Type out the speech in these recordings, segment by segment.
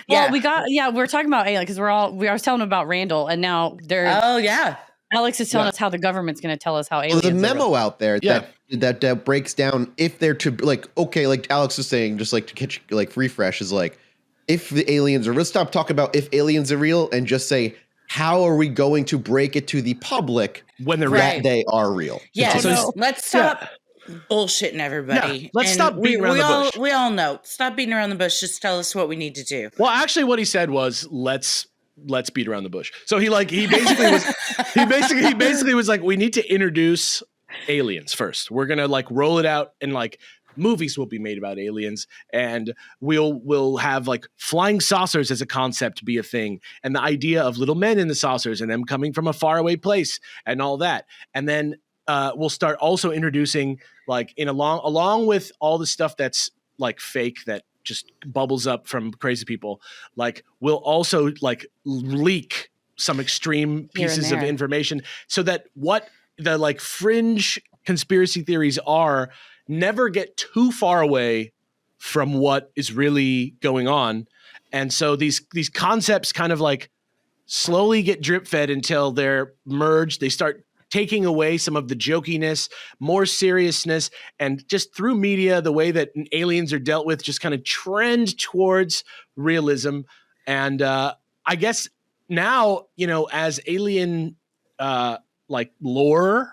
Well, we're talking about alien because I was telling them about Randall, and now they're. Oh yeah. Alex is telling us how the government's going to tell us how aliens. There's a memo out there Yeah. that breaks down if they're to like Alex was saying, just like to catch refresh is like if the aliens are. Let's stop talking about if aliens are real and just say how are we going to break it to the public when they're that they are real. Yeah. So let's stop bullshitting everybody. Yeah, let's stop beating around the bush. We all know. Stop beating around the bush. Just tell us what we need to do. Well, actually, what he said was let's beat around the bush. So he basically was like, we need to introduce aliens first. We're gonna like roll it out, and like movies will be made about aliens, and we'll have like flying saucers as a concept be a thing, and the idea of little men in the saucers and them coming from a faraway place and all that, and then we'll start also introducing like along with all the stuff that's like fake that just bubbles up from crazy people, like we'll also like leak some extreme pieces of information so that what the like fringe conspiracy theories are never get too far away from what is really going on. And so these concepts kind of like slowly get drip fed until they're merged. They start taking away some of the jokiness, more seriousness, and just through media, the way that aliens are dealt with just kind of trend towards realism. And I guess now, as alien like lore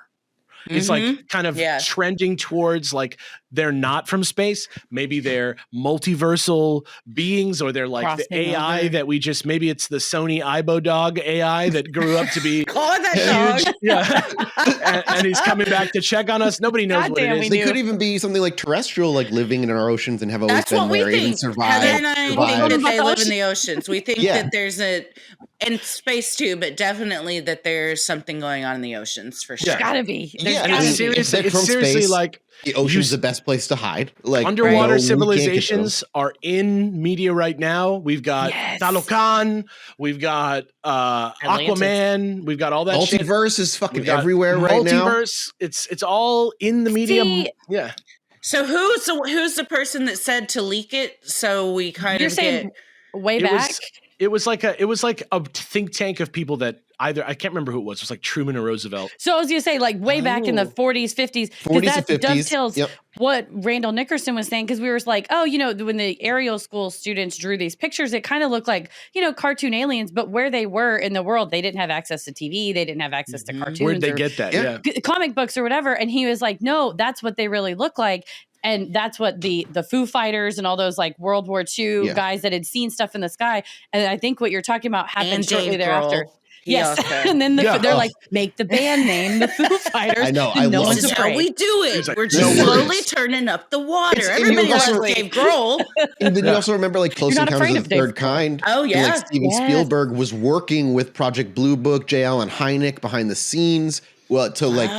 is like kind of trending towards like they're not from space. Maybe they're multiversal beings, or they're like the AI that we just, maybe it's the Sony Aibo dog AI that grew up to be call it that huge. dog. Yeah. and he's coming back to check on us. Nobody knows what it is. They could even be something like terrestrial, like living in our oceans and have always been there, even survived. Heather and I think that they live in the oceans. We think that there's in space too, but definitely that there's something going on in the oceans for sure. There's gotta be. It's seriously like the ocean's the best place to hide. Like underwater civilizations are in media right now. We've got Talocan, we've got Aquaman, we've got all that multiverse is fucking everywhere right now. Multiverse, it's all in the media. Yeah. So who's the person that said to leak it? So we kind of get way back. It was like a think tank of people that either, I can't remember who it was. It was like Truman or Roosevelt. So I was going to say like way back in the 40s, 50s, because that 50s, dovetails what Randall Nickerson was saying. Because we were like, oh, when the aerial school students drew these pictures, it kind of looked like, cartoon aliens, but where they were in the world, they didn't have access to TV. They didn't have access to cartoons. Where'd they get that? Yeah. Comic books or whatever. And he was like, no, that's what they really look like. And that's what the Foo Fighters and all those like World War II guys that had seen stuff in the sky. And I think what you're talking about happened shortly thereafter. Yes. And then they're like, make the band name the Foo Fighters. I know. I love this is how we do it. Like, we're just slowly turning up the water. Everybody loves Dave Grohl. And then you also remember like Close Encounters of the Third Kind. Oh, yeah. Like Steven Spielberg was working with Project Blue Book, J. Allen Hynek behind the scenes. Well, so like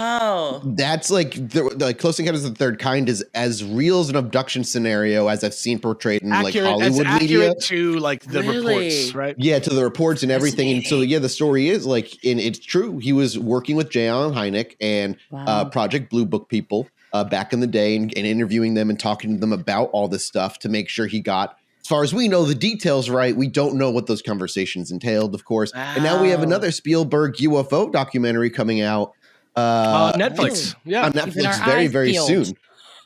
that's like the Close Encounters of the Third Kind is as real as an abduction scenario as I've seen portrayed in like Hollywood media. To like the reports, right? Yeah, to the reports and everything. And so the story is like, and it's true. He was working with J. Allen Hynek and Project Blue Book people back in the day, and interviewing them and talking to them about all this stuff to make sure he got, as far as we know, the details right. We don't know what those conversations entailed, of course. Wow. And now we have another Spielberg UFO documentary coming out. Netflix. On Netflix very, very soon.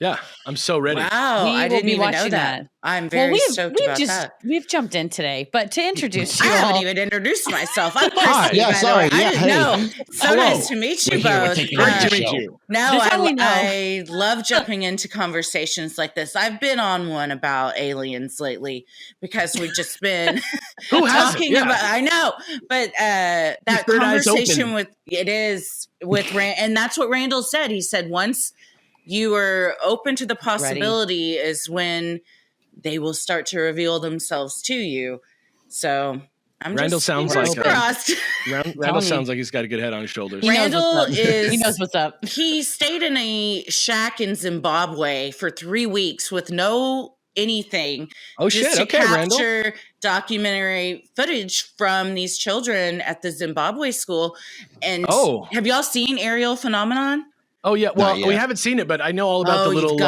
Yeah, I'm so ready. Wow, I didn't even know that. I'm very stoked about that. We've jumped in today, but to introduce you I all. haven't even introduced myself. I'm Hi. Christy, Sorry. I didn't know. So nice to meet you both. Great to meet you. Now I love jumping into conversations like this. I've been on one about aliens lately because we've just been talking about. I know, but that conversation with and that's what Randall said. He said once you are open to the possibility is when they will start to reveal themselves to you. So Randall sounds like Randall sounds like he's got a good head on his shoulders. He knows what's up. He stayed in a shack in Zimbabwe for 3 weeks with no anything. Oh shit! To Okay, capture Randall. Documentary footage from these children at the Zimbabwe school. And have y'all seen Aerial Phenomenon? Oh yeah, well we haven't seen it, but I know all about the little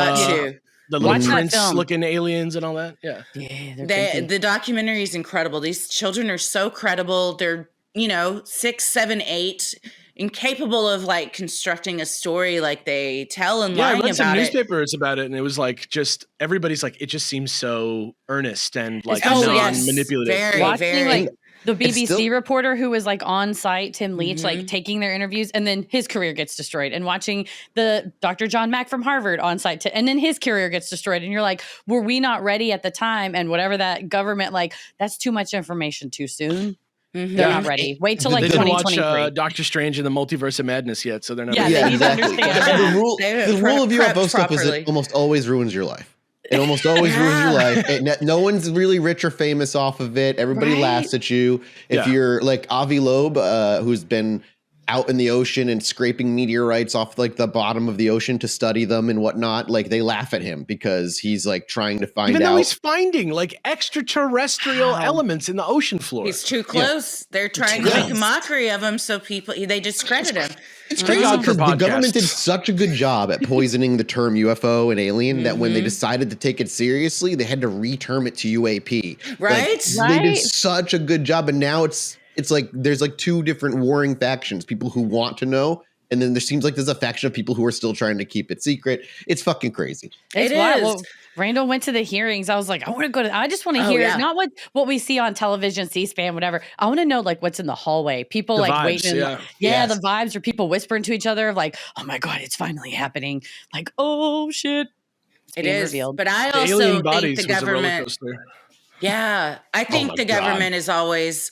The little prince-looking aliens and all that. Yeah. The documentary is incredible. These children are so credible. They're, 6, 7, 8, incapable of like constructing a story like they tell and lying about it. I read some newspapers about it, and it was like just everybody's like, it just seems so earnest and like non-manipulative. Very, like the BBC reporter who was like on site, Tim Leach, like taking their interviews, and then his career gets destroyed. And watching the Dr. John Mack from Harvard on site, and then his career gets destroyed. And you're like, were we not ready at the time? And whatever that government, like, that's too much information too soon. They're not ready. Wait till like 2023. They didn't watch Doctor Strange and the Multiverse of Madness yet, so they're not. Yeah, they need to understand. The rule of UFO stuff is it almost always ruins your life. It almost always ruins your life. No one's really rich or famous off of it. Everybody laughs at you. If you're like Avi Loeb, who's been out in the ocean and scraping meteorites off like the bottom of the ocean to study them and whatnot, like they laugh at him because he's like trying to find out. Even though he's finding like extraterrestrial elements in the ocean floor. He's too close. They're trying to make a mockery of him, so they discredit him. It's crazy because the government did such a good job at poisoning the term UFO and alien that when they decided to take it seriously, they had to reterm it to UAP. Right? They did such a good job, and now it's like there's like two different warring factions: people who want to know, and then there seems like there's a faction of people who are still trying to keep it secret. It's fucking crazy. It is. Well, Randall went to the hearings. I was like, I just want to hear not what we see on television, C-SPAN, whatever. I want to know like what's in the hallway. People the like vibes, waiting. The vibes, or people whispering to each other of like, oh my God, it's finally happening. Like, oh shit. It is revealed. But I also think the government. I think the government is always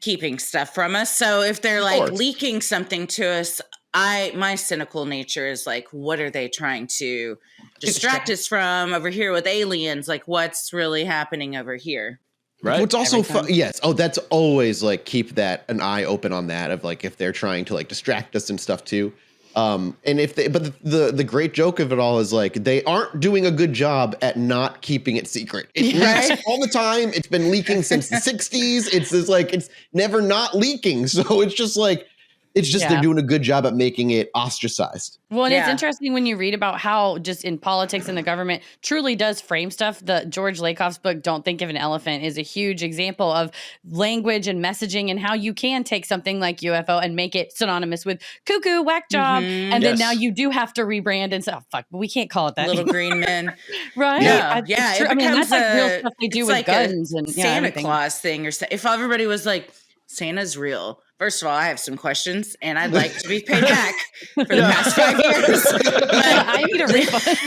keeping stuff from us. So if they're like leaking something to us, my cynical nature is like, what are they trying to distract us from over here with aliens? Like, what's really happening over here? Right. What's also yes. Oh, that's always like keep an eye open on that of like if they're trying to like distract us and stuff too. And if the great joke of it all is like they aren't doing a good job at not keeping it secret. It leaks all the time. It's been leaking since the 60s. It's just like it's never not leaking. So it's just like they're doing a good job at making it ostracized. Well, and it's interesting when you read about how just in politics and the government truly does frame stuff. The George Lakoff's book, Don't Think of an Elephant, is a huge example of language and messaging and how you can take something like UFO and make it synonymous with cuckoo, whack job. And then now you do have to rebrand and say, oh, fuck, but we can't call it that Little anymore. green men. Right? Yeah. I mean, that's like real stuff they do with like guns and Santa Claus thing. Or if everybody was like, Santa's real. First of all, I have some questions, and I'd like to be paid back for the past 5 years. I need a refund.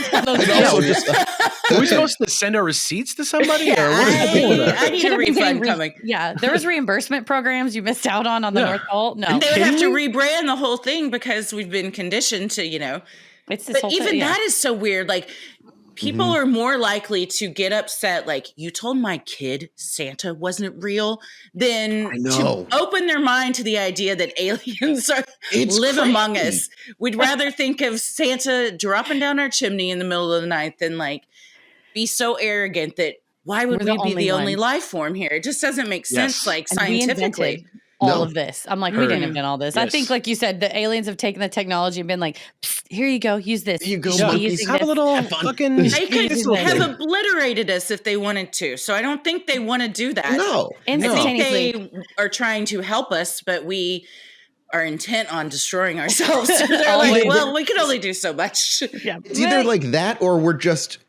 Are we supposed to send our receipts to somebody? Or what I need a refund coming. Yeah, there was reimbursement programs you missed out on the North Pole. No, and they would have to rebrand the whole thing because we've been conditioned to, It's this but even that is so weird. Like, people are more likely to get upset, like, you told my kid Santa wasn't real, than to open their mind to the idea that aliens live among us. We'd rather think of Santa dropping down our chimney in the middle of the night than, like, be so arrogant that why would we be the only life form here? It just doesn't make sense, like, scientifically. All of this. I'm like, we didn't invent all this. Yes. I think, like you said, the aliens have taken the technology and been like, here you go, use this. Here you go, have a little fucking. They could have obliterated us if they wanted to. So I don't think they want to do that. No. I think they are trying to help us, but we are intent on destroying ourselves. They're like, well, we can only do so much. Yeah. It's either like that or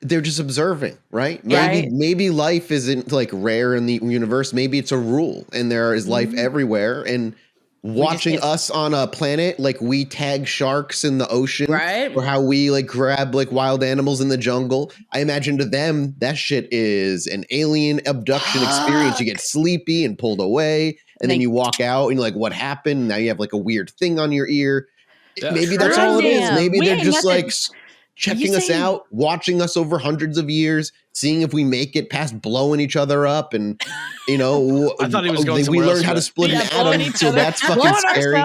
they're just observing, right? Maybe life isn't like rare in the universe. Maybe it's a rule and there is life everywhere. And watching us on a planet, like we tag sharks in the ocean, right? Or how we like grab like wild animals in the jungle. I imagine to them, that shit is an alien abduction experience. You get sleepy and pulled away. And then you walk out and you're like, what happened? Now you have like a weird thing on your ear. Maybe that's all it is. Maybe they're just like checking us out, watching us over hundreds of years, seeing if we make it past blowing each other up. And, I thought he was going we learned how to split an atom. So that's fucking scary.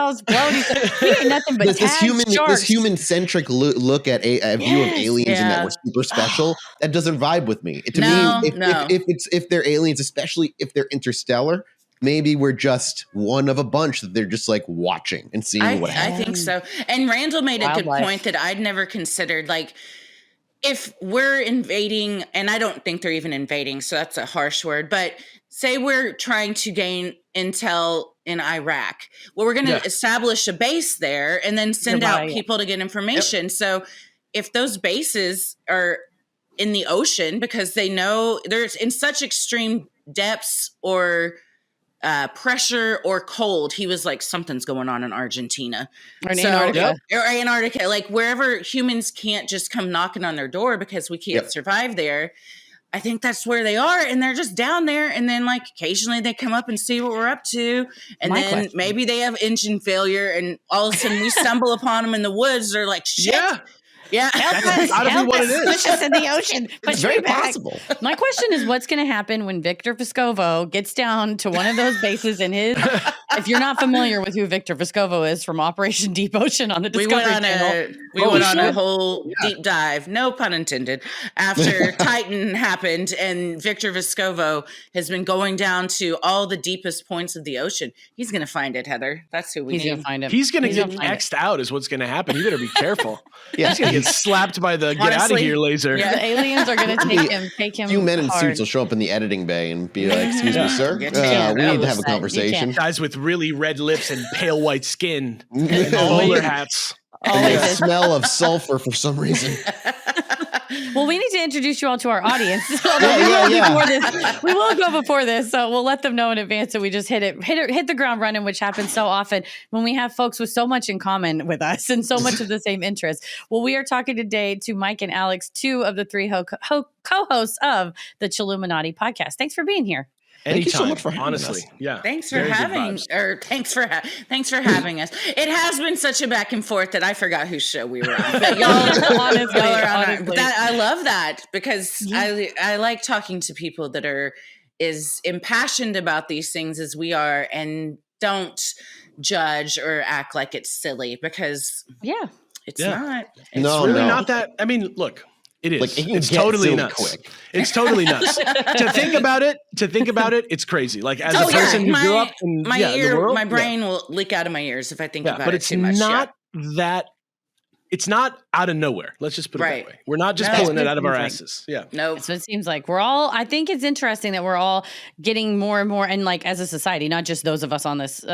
Nothing but this human-centric look at a view of aliens and that we're super special, that doesn't vibe with me. To me, if they're aliens, especially if they're interstellar, maybe we're just one of a bunch that they're just like watching and seeing what happens. I think so. And Randall made a good point that I'd never considered. Like, if we're invading, and I don't think they're even invading, so that's a harsh word, but say we're trying to gain intel in Iraq. Well, we're going to establish a base there and then send out people to get information. Yep. So if those bases are in the ocean because they know there's in such extreme depths or pressure or cold, he was like, something's going on in Argentina or in Antarctica. Or Antarctica, like wherever humans can't just come knocking on their door because we can't survive there. I think that's where they are, and they're just down there. And then, like, occasionally they come up and see what we're up to, and then maybe they have engine failure, and all of a sudden we stumble upon them in the woods. They're like, shit. Yeah, that's gotta be what it is. Push us in the ocean. It's very possible. My question is, what's going to happen when Victor Vescovo gets down to one of those bases in his? If you're not familiar with who Victor Vescovo is from Operation Deep Ocean on the Discovery Channel, we went on a whole deep dive, no pun intended, after Titan happened, and Victor Vescovo has been going down to all the deepest points of the ocean. He's going to find it, Heather. That's who we need. He's going to find him. He's going to get X'd out is what's going to happen. You better be careful. He's going to get slapped by the get out of here laser. Yeah. The aliens are going to take him. A few men in hard. suits will show up in the editing bay and be like, "Excuse me, sir, we need to have a conversation." Guys with really red lips and pale white skin and bowler hats. And the smell of sulfur for some reason. Well, we need to introduce you all to our audience. We will go before this, so we'll let them know in advance that we just hit the ground running, which happens so often when we have folks with so much in common with us and so much of the same interests. Well, we are talking today to Mike and Alex, two of the three co-hosts of the Chilluminati podcast. Thanks for being here. Thank you so much for having honestly. us. Yeah. Thanks for having us. It has been such a back and forth that I forgot whose show we were on. But y'all are on. But I love that because I like talking to people that are as impassioned about these things as we are and don't judge or act like it's silly because it's not. It's really not that. I mean, look. It is. Like, it's totally nuts. Quick. It's totally nuts. To think about it, it's crazy. Like as a person who grew up in the world, my brain will leak out of my ears if I think about but it it's too much. Not that. It's not out of nowhere. Let's just put it that way. We're not just pulling it out of our asses. Yeah. No. So it seems like I think it's interesting that we're all getting more and more, and like as a society, not just those of us on this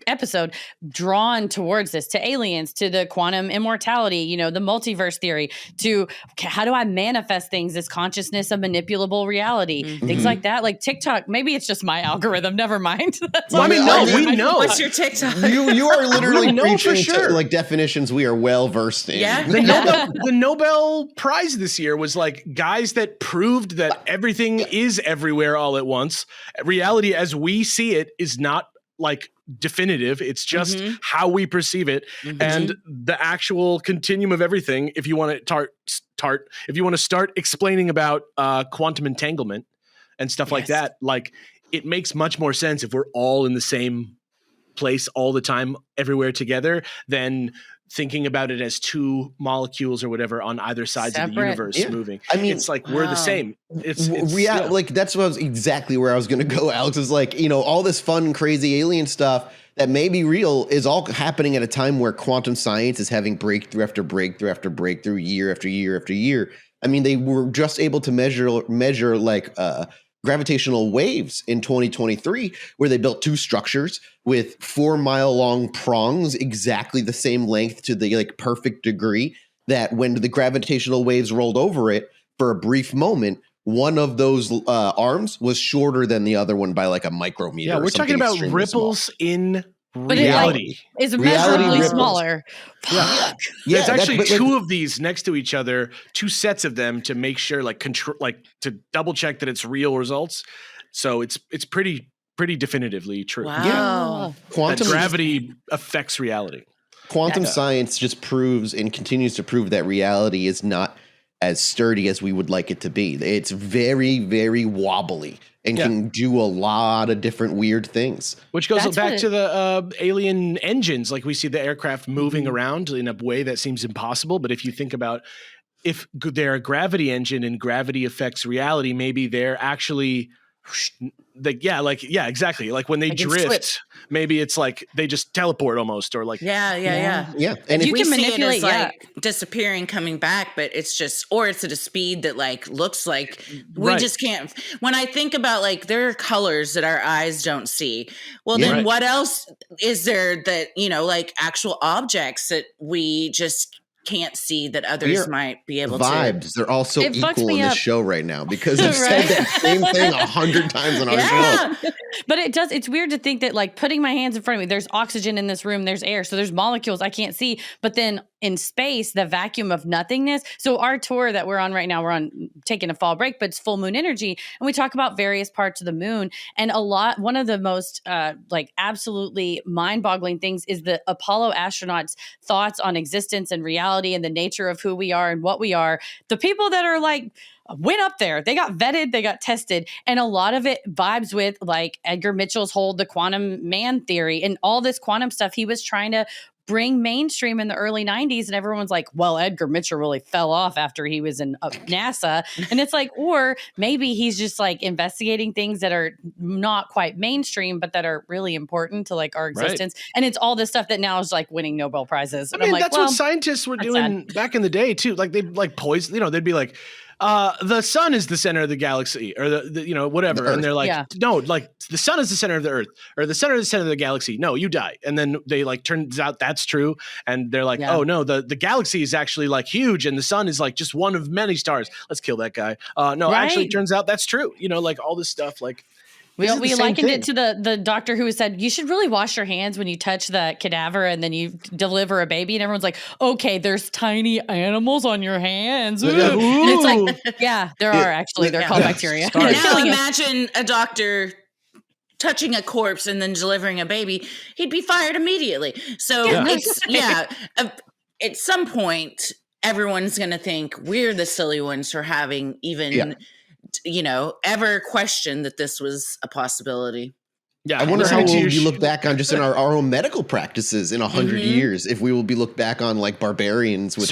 episode, drawn towards this, to aliens, to the quantum immortality, the multiverse theory, to how do I manifest things, this consciousness of manipulable reality, things like that. Like TikTok, maybe it's just my algorithm. Never mind. We know. What's your TikTok? You are literally preaching sure. to like definitions we are well versed in. Yeah. The Nobel Prize this year was like guys that proved that everything is everywhere all at once. Reality as we see it is not like definitive. It's just how we perceive it. And the actual continuum of everything, if you want to start explaining about quantum entanglement and stuff like that, like it makes much more sense if we're all in the same place all the time, everywhere together, than thinking about it as two molecules or whatever on either sides of the universe moving. I mean, it's like we're the same. It's like that's what I was exactly where I was going to go. Alex is like, all this fun, crazy alien stuff that may be real is all happening at a time where quantum science is having breakthrough after breakthrough after breakthrough, year after year after year. I mean, they were just able to measure like gravitational waves in 2023, where they built two structures with 4-mile long prongs, exactly the same length to the like perfect degree that when the gravitational waves rolled over it for a brief moment, one of those arms was shorter than the other one by like a micrometer. Yeah, we're talking about ripples in reality. It's measurably smaller. Yeah. There's actually two of these next to each other, two sets of them to make sure, like to double check that it's real results. So it's pretty definitively true. Wow. Quantum gravity affects reality. Quantum science just proves and continues to prove that reality is not as sturdy as we would like it to be. It's very, very wobbly and can do a lot of different weird things. Which goes back to the alien engines. Like we see the aircraft moving around in a way that seems impossible. But if you think about if they're a gravity engine and gravity affects reality, maybe they're actually exactly. Like when they drift, maybe it's like they just teleport almost, or like yeah. And you can manipulate it as like disappearing, coming back, but it's just, or it's at a speed that like looks like we just can't. When I think about like there are colors that our eyes don't see, well then what else is there that, you know, like actual objects that we just can't see that others might be able vibes. They're all so equal in this show right now because they've said that same thing 100 times on our show. But it's weird to think that like putting my hands in front of me, there's oxygen in this room, there's air, so there's molecules I can't see, but then in space, the vacuum of nothingness. So our tour that we're on right now, we're on taking a fall break, but it's full moon energy. And we talk about various parts of the moon. And one of the most like absolutely mind boggling things is the Apollo astronauts' thoughts on existence and reality and the nature of who we are and what we are. The people that are like, went up there, they got vetted, they got tested, and a lot of it vibes with like Edgar Mitchell's whole the quantum man theory and all this quantum stuff he was trying to bring mainstream in the early 90s, and everyone's like, well, Edgar Mitchell really fell off after he was in NASA. And it's like, or maybe he's just like investigating things that are not quite mainstream but that are really important to like our existence. And it's all this stuff that now is like winning Nobel Prizes. And I mean, I'm like, that's what scientists were doing back in the day too. Like they like poison, you know, they'd be like, the sun is the center of the galaxy, or the you know, whatever. And they're like, no, like the sun is the center of the earth, or the sun is the center of the galaxy. No, you die. And then they like, turns out that's true. And they're like, oh no, the galaxy is actually like huge. And the sun is like just one of many stars. Let's kill that guy. No, actually it turns out that's true. You know, like all this stuff, like, we likened it to the doctor who said, you should really wash your hands when you touch the cadaver and then you deliver a baby. And everyone's like, okay, there's tiny animals on your hands. And it's like, there are actually. They're called bacteria. Now imagine a doctor touching a corpse and then delivering a baby. He'd be fired immediately. So at some point, everyone's going to think we're the silly ones for having even... you know, ever questioned that this was a possibility. Yeah, I wonder how we'll be looked back on just in our own medical practices in 100 years, if we will be looked back on like barbarians with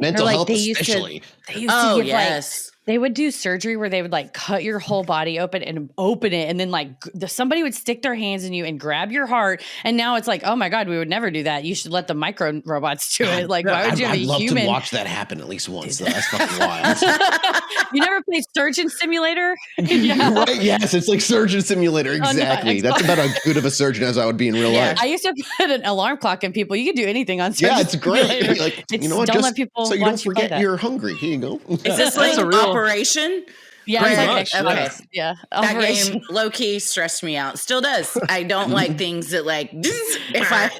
mental health, especially. They used to give like, they would do surgery where they would like cut your whole body open it, and then like somebody would stick their hands in you and grab your heart. And now it's like, oh my God, we would never do that. You should let the micro robots do it. Like, why would you have a human? I'd love to watch that happen at least once. Though. That's fucking wild. You never played Surgeon Simulator? Right, yes, it's like Surgeon Simulator. Exactly. That's about as good of a surgeon as I would be in real life. I used to put an alarm clock in people. You could do anything on Surgeon Simulator. It's great. Like, you know what? Don't let people so you don't forget you're hungry. Here you go. Is this like a real Operation? Yeah, okay. Yeah. That game low key stressed me out. Still does. I don't like things that like if I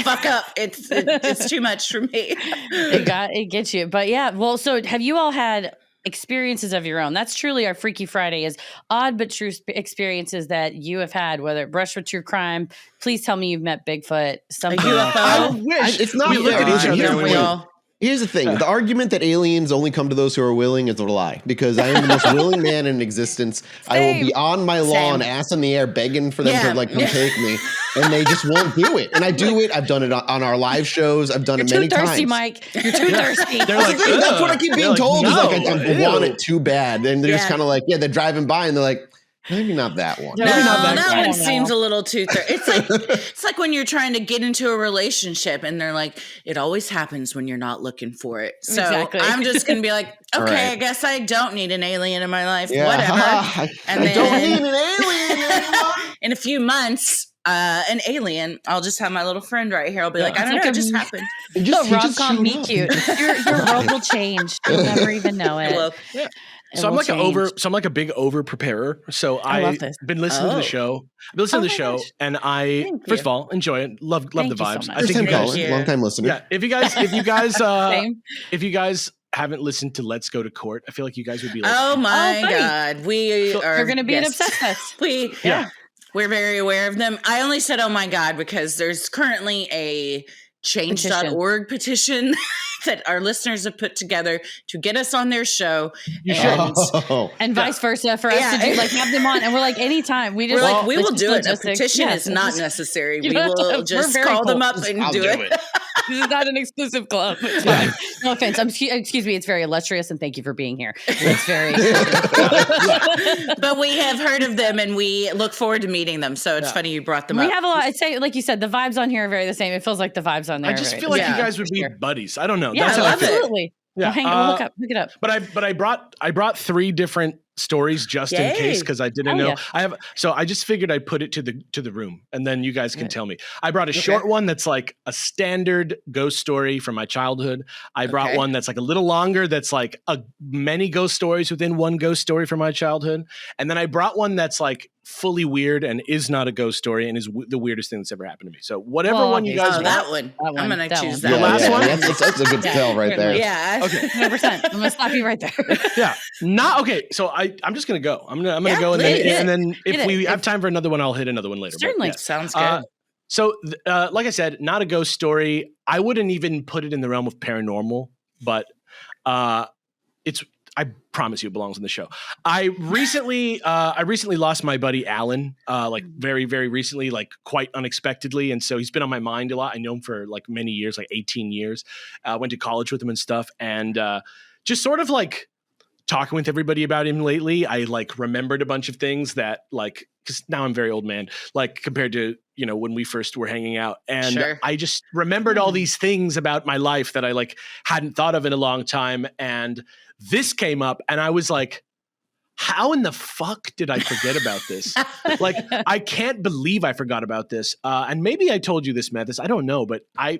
fuck up, it's too much for me. It gets you. But yeah, well, so have you all had experiences of your own? That's truly our Freaky Friday, is odd but true experiences that you have had, whether it brush with true crime. Please tell me you've met Bigfoot, something. I wish. It's not real. Here's the thing. The argument that aliens only come to those who are willing is a lie, because I am the most willing man in existence. I will be on my lawn, ass in the air, begging for them to like come take me, and they just won't do it. And I do it. I've done it on our live shows. I've done it many times. You're too thirsty, Mike. You're too thirsty. They're like, that's what I keep being told. Is like I want it too bad, and they're just kind of like, they're driving by and they're like, maybe not that one. Maybe not that one seems a little too it's like when you're trying to get into a relationship and they're like, it always happens when you're not looking for it. So I'm just gonna be like, okay, I guess I don't need an alien in my life. Whatever. And I don't need an alien anymore. In a few months, an alien, I'll just have my little friend right here. I'll be like, I don't know, it just happened. Rom-com meet cute. Your world will change. You'll never even know it. Well, So I'm like a big over preparer. So I've been listening to the show. I've been listening to the show, and I first of all enjoy it. Love the vibes. I think long time listener. Yeah. If you guys haven't listened to Let's Go to Court, I feel like you guys would be like, oh my God, we're going to be an obsessed. We're very aware of them. I only said, oh my God, because there's currently a change.org petition that our listeners have put together to get us on their show. And vice versa for us to do, like, have them on. And we're like, anytime. We will do it. A petition is not necessary. We will just call them up and do it. This is not an exclusive club. It's fine. No offense. Excuse me. It's very illustrious, and thank you for being here. It's very. But we have heard of them, and we look forward to meeting them. So it's funny you brought them up. We have a lot. I'd say, like you said, the vibes on here are very the same. It feels like the vibes on there. I just feel like you guys would be buddies. I don't know. Yeah, absolutely. Yeah, we'll look it up. But I brought 3 different stories just in case, because I didn't know. Yeah. I just figured I'd put it to the room, and then you guys can tell me. I brought a short one that's like a standard ghost story from my childhood. I brought one that's like a little longer, that's like many ghost stories within one ghost story from my childhood, and then I brought one that's like fully weird and is not a ghost story and is the weirdest thing that's ever happened to me. So whatever one you guys want. That one. I'm going to choose that. The last one? That's a good tell right there. Yeah. Okay. 100%. I'm going to stop you right there. Yeah. Okay. So I'm just going to go. I'm going to go, and then if we have time for another one, I'll hit another one later. Certainly. Sounds good. So like I said, not a ghost story. I wouldn't even put it in the realm of paranormal, but I promise you it belongs in the show. I recently lost my buddy Alan, like very, very recently, like quite unexpectedly. And so he's been on my mind a lot. I know him for like many years, like 18 years. Went to college with him and stuff. And just sort of like talking with everybody about him lately, I like remembered a bunch of things that like, because now I'm a very old man, like compared to, when we first were hanging out. And I just remembered all these things about my life that I like hadn't thought of in a long time. And this came up and I was like, how in the fuck did I forget about this? Like, I can't believe I forgot about this. And maybe I told you this, Mathis, I don't know. But I'm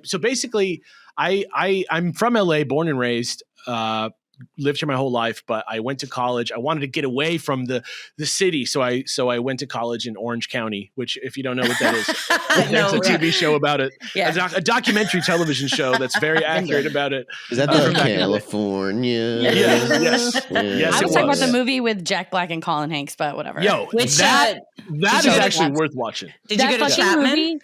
from LA, born and raised, lived here my whole life, but I went to college. I wanted to get away from the city. So I went to college in Orange County, which if you don't know what that is, there's a TV show about it. Yeah. A documentary television show that's very accurate about it. Is that the California? Yes. I was talking about the movie with Jack Black and Colin Hanks, but whatever. Yo, that is actually worth watching. Did you go to Chapman? Movie?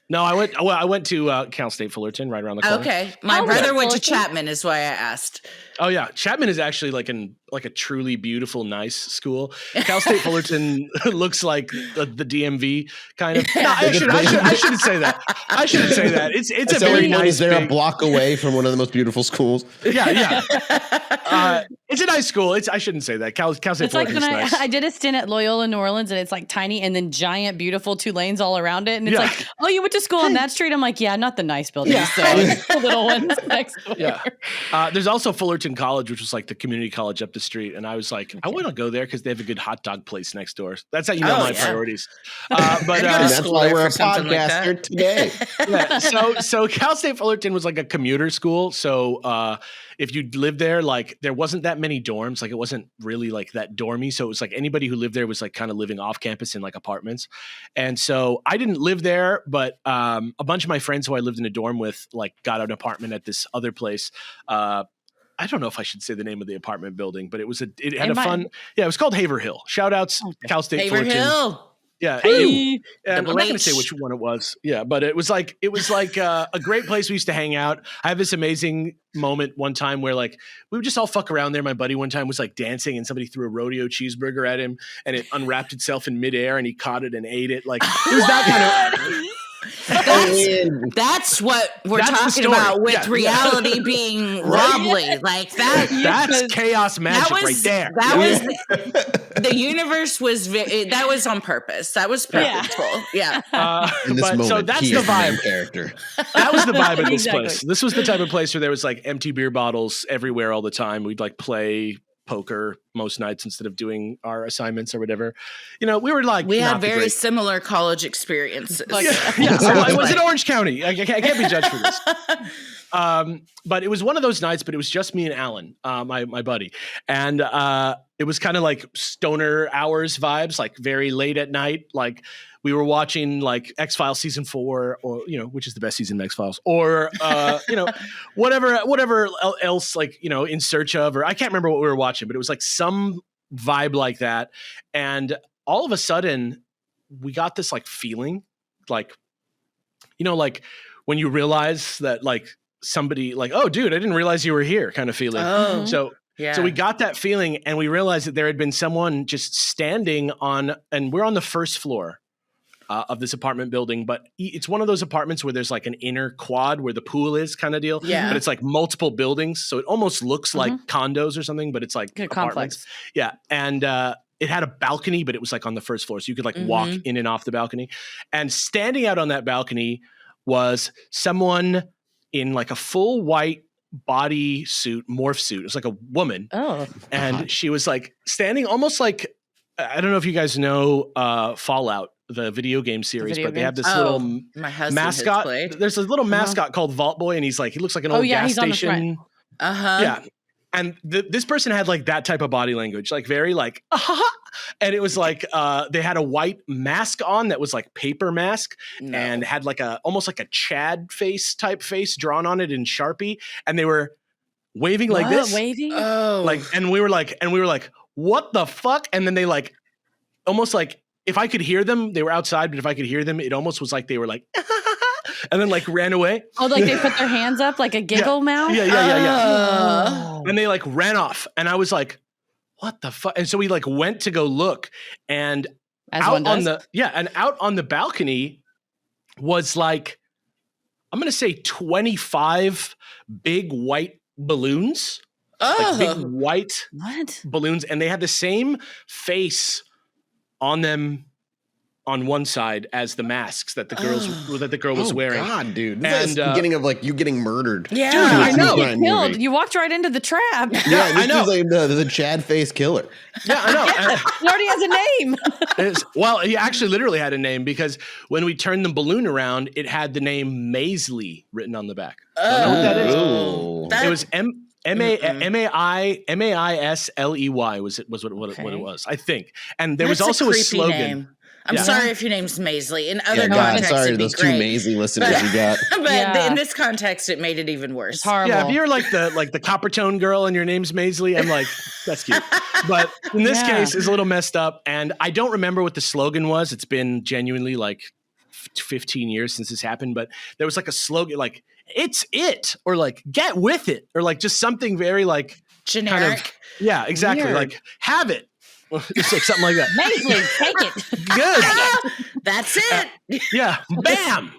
No, I went to Cal State Fullerton, right around the corner. Okay, my brother went to Chapman, is why I asked. Oh yeah, Chapman is actually like a truly beautiful, nice school. Cal State Fullerton looks like the DMV kind of. No, I shouldn't say that. I shouldn't say that. It's a very nice. They're a block away from one of the most beautiful schools. Yeah. It's a nice school. I shouldn't say that. Cal State Fullerton's like when nice. I did a stint at Loyola New Orleans, and it's like tiny and then giant, beautiful 2 lanes all around it, and it's like, oh, you went to school on that street? I'm like, yeah, not the nice buildings. So the little ones next door. Yeah. There's also Fullerton College, which was like the community college up the street. And I was like, I want to go there because they have a good hot dog place next door. That's how you know my priorities. But that's why we're a podcaster today. So Cal State Fullerton was like a commuter school. So if you lived there, like there wasn't that many dorms. Like it wasn't really like that dormy. So it was like anybody who lived there was like kind of living off campus in like apartments. And so I didn't live there, but a bunch of my friends who I lived in a dorm with like got an apartment at this other place. I don't know if I should say the name of the apartment building, but it was called Haverhill. Shout outs, Cal State Fullerton. Haverhill. Yeah. I'm not going to say which one it was. Yeah. But it was like a great place we used to hang out. I have this amazing moment one time where like we would just all fuck around there. My buddy one time was like dancing and somebody threw a rodeo cheeseburger at him and it unwrapped itself in midair and he caught it and ate it. Like it was that kind of. That's what we're talking about with reality being wobbly. Like that. That's chaos magic right there. That was the universe was. That was on purpose. That was purposeful. Yeah. In this moment, so that's the vibe. Character. That was the vibe of this place. This was the type of place where there was like empty beer bottles everywhere all the time. We'd like play poker most nights instead of doing our assignments or whatever. We were like we had very similar college experiences. Like, so I was in Orange County. I can't be judged for this. But it was one of those nights, but it was just me and Alan, my buddy. And it was kind of like stoner hours vibes, like very late at night. Like we were watching like X-Files season 4 or, which is the best season of X-Files or, whatever else, like, In Search of, or I can't remember what we were watching, but it was like some vibe like that. And all of a sudden we got this like feeling like, like when you realize that like somebody like, oh dude, I didn't realize you were here kind of feeling. Oh. So we got that feeling and we realized that there had been someone just standing on, and we're on the first floor. of this apartment building, but it's one of those apartments where there's like an inner quad where the pool is kind of deal. Yeah. But it's like multiple buildings. So it almost looks like condos or something, but it's like apartments. Complex. Yeah. And it had a balcony, but it was like on the first floor. So you could like walk in and off the balcony. And standing out on that balcony was someone in like a full white body suit, morph suit. It was like a woman. Oh. And she was like standing almost like, I don't know if you guys know Fallout, the video game series, but they have this little mascot. There's a little mascot called Vault Boy, and he looks like an old gas station. Yeah. And this person had like that type of body language, like very like, and it was like they had a white mask on that was like paper mask and had like almost like a Chad face type face drawn on it in Sharpie, and they were waving like this, and we were like, what the fuck? And then they like almost like, if I could hear them, they were outside, but if I could hear them, it almost was like they were like, and then like ran away. Oh, like they put their hands up like a giggle mouth? Yeah. And they like ran off. And I was like, what the fuck? And so we like went to go look, and out on the balcony was like, I'm going to say 25 big white balloons. Like big white balloons. And they had the same face on them on one side as the masks that the girl was wearing. God, dude. This is the beginning of like you getting murdered. Yeah. Dude, I know. Killed. You walked right into the trap. Yeah, I know. Is like the Chad face killer. Yeah, I know. He already has a name. Well, he actually literally had a name, because when we turned the balloon around, it had the name Maisley written on the back. I don't know what that is. It was Maisley was what it was, I think. And there was also a slogan. Name. I'm sorry if your name's Maisley. In other contexts, sorry, it'd be those great. two Maisley listeners you got. But in this context, it made it even worse. It's horrible. Yeah, if you're like the copper tone girl and your name's Maisley, I'm like, that's cute. But in this case, it's a little messed up, and I don't remember what the slogan was. It's been genuinely like 15 years since this happened, but there was like a slogan like, it's it, or like get with it, or like just something very like generic. Kind of, exactly. Weird. Like have it. Just like something like that. Maisley, take it. Good. That's it. Yeah. Bam.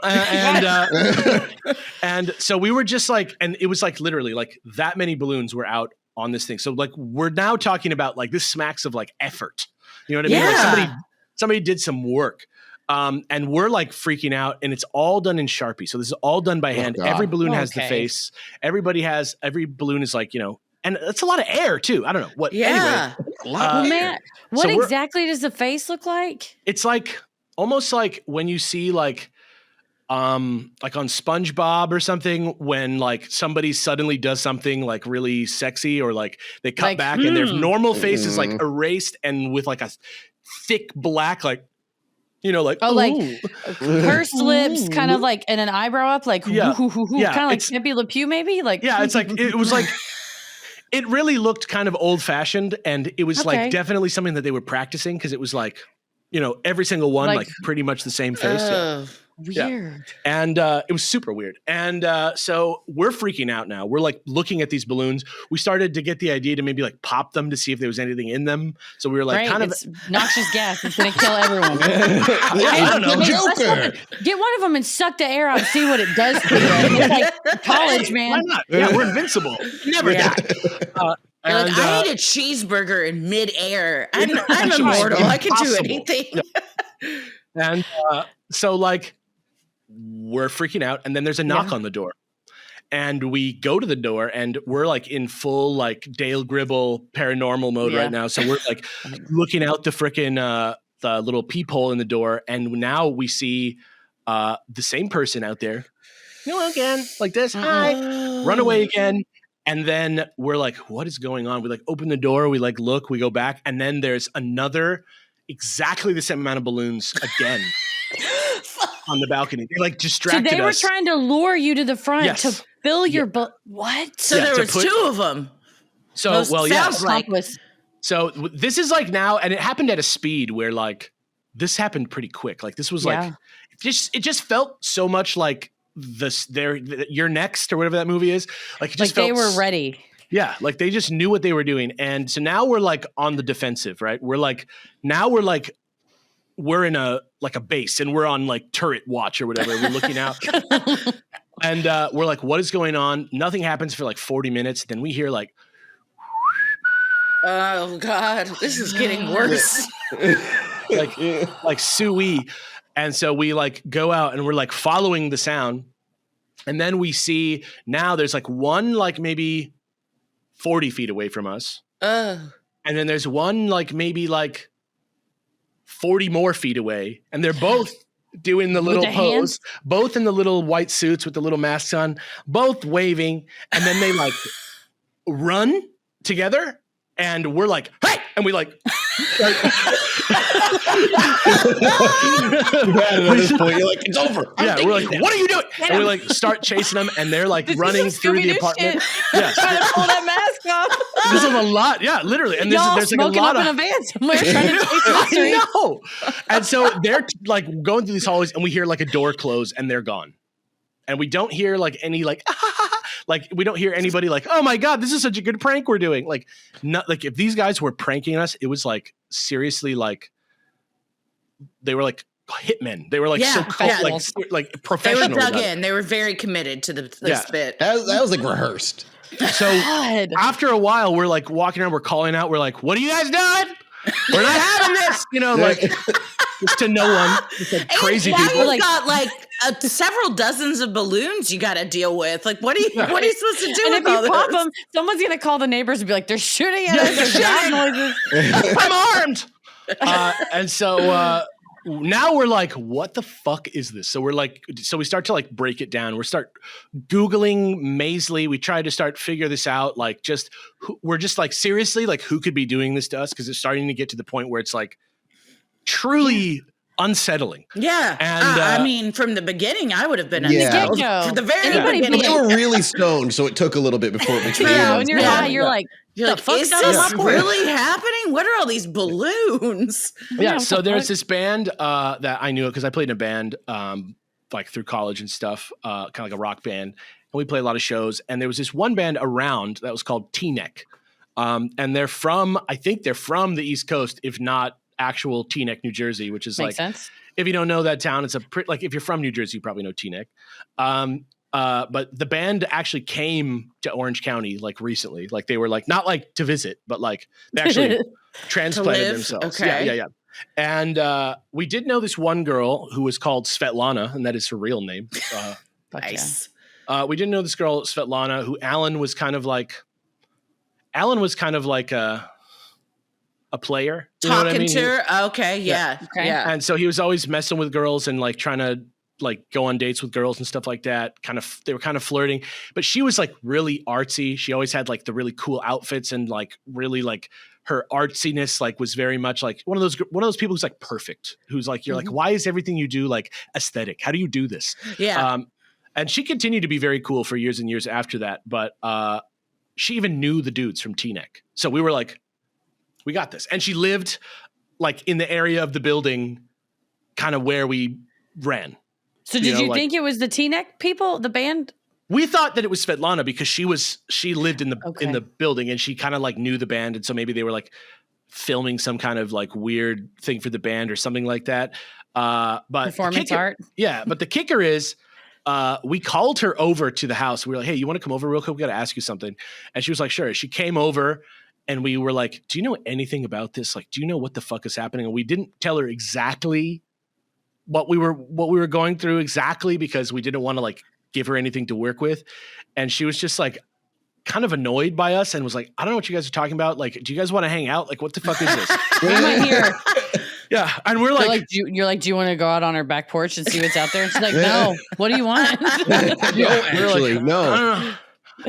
And so we were just like, and it was like literally like that many balloons were out on this thing. So like we're now talking about like this smacks of like effort. You know what I mean? Like somebody did some work. And we're like freaking out, and it's all done in Sharpie. So this is all done by hand. Every balloon has the face. Every balloon is like, and it's a lot of air too. I don't know what. Yeah. Anyway, man, what exactly does the face look like? It's like almost like when you see like on SpongeBob or something, when like somebody suddenly does something like really sexy, or like they cut back and their normal face is like erased and with like a thick black like. Like pursed lips, kind of like, and an eyebrow up, like kind of like Snippy Le Pew, maybe. Like it's like it was like it really looked kind of old fashioned, and it was like definitely something that they were practicing, because it was like every single one like pretty much the same face. Weird. And it was super weird. And so we're freaking out now. We're like looking at these balloons. We started to get the idea to maybe like pop them to see if there was anything in them. So we were like, it's noxious gas. It's going to kill everyone. I don't know. Joker. Get one of them and suck the air out and see what it does to you. It's like college, man. Why not? Yeah, we're invincible. Never die. I ate a cheeseburger in midair. I'm immortal. I can do anything. And so like, we're freaking out, and then there's a knock on the door, and we go to the door, and we're like in full like Dale Gribble paranormal mode right now. So we're like looking out the frickin' the little peephole in the door, and now we see the same person out there. Again, like this. Hi, run away again. And then we're like, what is going on? We like open the door, we like look, we go back, and then there's another exactly the same amount of balloons again. On the balcony. They like distracted us. So they were trying to lure you to the front to fill your what? So there was two of them. So sounds like. So this is like now, and it happened at a speed where like this happened pretty quick. Like this was like it just felt so much like You're Next or whatever that movie is. Like it just felt they were ready. Yeah, like they just knew what they were doing. And so now we're like on the defensive, right? We're like we're in a base and we're on like turret watch or whatever. We're looking out and we're like, what is going on? Nothing happens for like 40 minutes. Then we hear like, oh God, this is getting worse. like suey. And so we like go out and we're like following the sound. And then we see now there's like one, like maybe 40 feet away from us. And then there's one, like maybe like 40 more feet away. And they're both doing the little pose, hands? Both in the little white suits with the little masks on, both waving. And then they like run together. And we're like, hey! And we like at this point, you're like, it's over. Yeah, we're like, what are you doing? And we like start chasing them, and they're like running through the apartment. Yeah, trying to pull that mask off. This is a lot. Yeah, literally. And there's like a lot of in a van somewhere trying to chase the street. I know. And so they're like going through these hallways, and we hear like a door close, and they're gone. And we don't hear like any like like we don't hear anybody like, oh my God, this is such a good prank we're doing. Like, not like if these guys were pranking us, it was like seriously like they were like hitmen. They were like like professional. They were dug in. They were very committed to this bit. That was like rehearsed. So after a while, we're like walking around, we're calling out, we're like, what are you guys doing? We're not having this, like just to no one. Just like crazy people. You've got like several dozens of balloons you got to deal with. Like, what are you supposed to do? And if you pop them, someone's gonna call the neighbors and be like, "They're shooting at us. There's loud noises." I'm armed. And so now we're like, what the fuck is this? So we start to like break it down. We start Googling mazily. We try to start figure this out. Like we're just like, seriously, like who could be doing this to us? Cause it's starting to get to the point where it's like truly unsettling. Yeah. And I mean, from the beginning, I would have been from the get-go. For the very beginning. They were really stoned, so it took a little bit before it became. Yeah, when you're high, you're like, is this really happening? What are all these balloons? Yeah, so there's this band that I knew because I played in a band like through college and stuff, kind of like a rock band. And we played a lot of shows. And there was this one band around that was called T-Neck. And I think they're from the East Coast, if not actual Teaneck, New Jersey, which is Makes sense. If you don't know that town, it's like if you're from New Jersey, you probably know Teaneck. But the band actually came to Orange County like recently. Like they were like not like to visit, but like they actually transplanted themselves. Okay. Yeah. And we did know this one girl who was called Svetlana, and that is her real name. Nice. We didn't know this girl Svetlana, who Alan was kind of like a player. You know what I mean? To her? Okay, yeah. Okay. Yeah. And so he was always messing with girls and like trying to like go on dates with girls and stuff like that. They were kind of flirting, but she was like really artsy. She always had like the really cool outfits and like really like her artsiness like was very much like one of those people who's like perfect, who's like, you're like, why is everything you do like aesthetic? How do you do this? Yeah. And she continued to be very cool for years and years after that. But she even knew the dudes from Teaneck. So we were like, we got this. And she lived like in the area of the building kind of where we ran. So did you think it was the Teaneck people, the band? We thought that it was Svetlana because she lived in the building and she kind of like knew the band. And so maybe they were like filming some kind of like weird thing for the band or something like that. But performance art. Yeah. But the kicker is we called her over to the house. We were like, hey, you want to come over real quick? We got to ask you something. And she was like, sure. She came over and we were like, do you know anything about this? Like, do you know what the fuck is happening? And we didn't tell her exactly what we were going through exactly because we didn't want to like give her anything to work with. And she was just like kind of annoyed by us and was like, I don't know what you guys are talking about. Like, do you guys want to hang out? Like, what the fuck is this? What am I here? Yeah. And we're like, you're like, do you want to go out on our back porch and see what's out there? And she's like, no, what do you want? Actually, no. I don't know.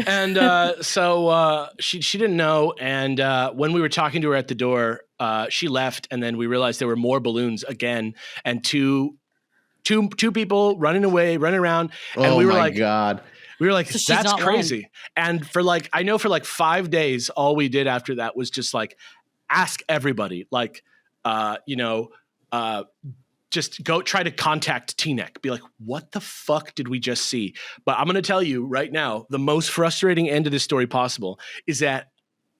And so she didn't know. And when we were talking to her at the door, she left. And then we realized there were more balloons again and two people running around. And we were like, God. We were like, so that's crazy. Lying. And for like, I know for like 5 days, all we did after that was just like ask everybody, like, just go try to contact Teaneck. Be like, what the fuck did we just see? But I'm going to tell you right now, the most frustrating end of this story possible is that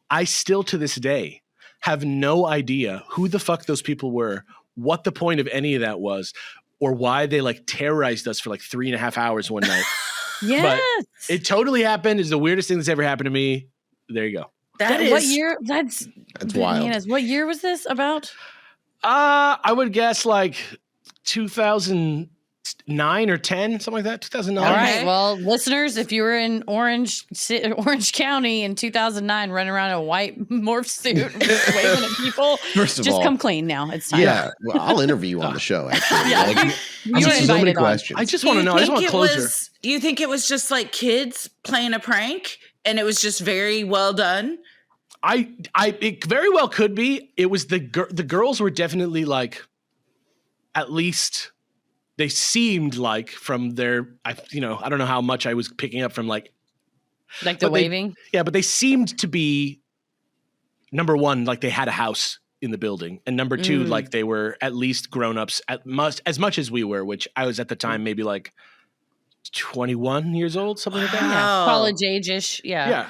I still to this day have no idea who the fuck those people were, what the point of any of that was, or why they like terrorized us for like 3.5 hours one night. Yes. But it totally happened. It's the weirdest thing that's ever happened to me. There you go. What year? That's wild. Bananas. What year was this about? I would guess like 2009 or 10, something like that. 2009. All right. Well, listeners, if you were in Orange County in 2009, running around in a white morph suit, waving at people, First of just all, come clean now. It's time. Yeah, well, I'll interview you on the show. Actually, You're so many invited on. questions. I just want to know. I just want closure. Do you think it was just like kids playing a prank, and it was just very well done? It very well could be. It was the girls were definitely like, at least they seemed like from their, I don't know how much I was picking up from like the waving. But they seemed to be, number one, like they had a house in the building, and number two, like they were at least grown-ups as much as we were, which I was at the time maybe like 21 years old, something like that. Yeah. College age-ish. Yeah.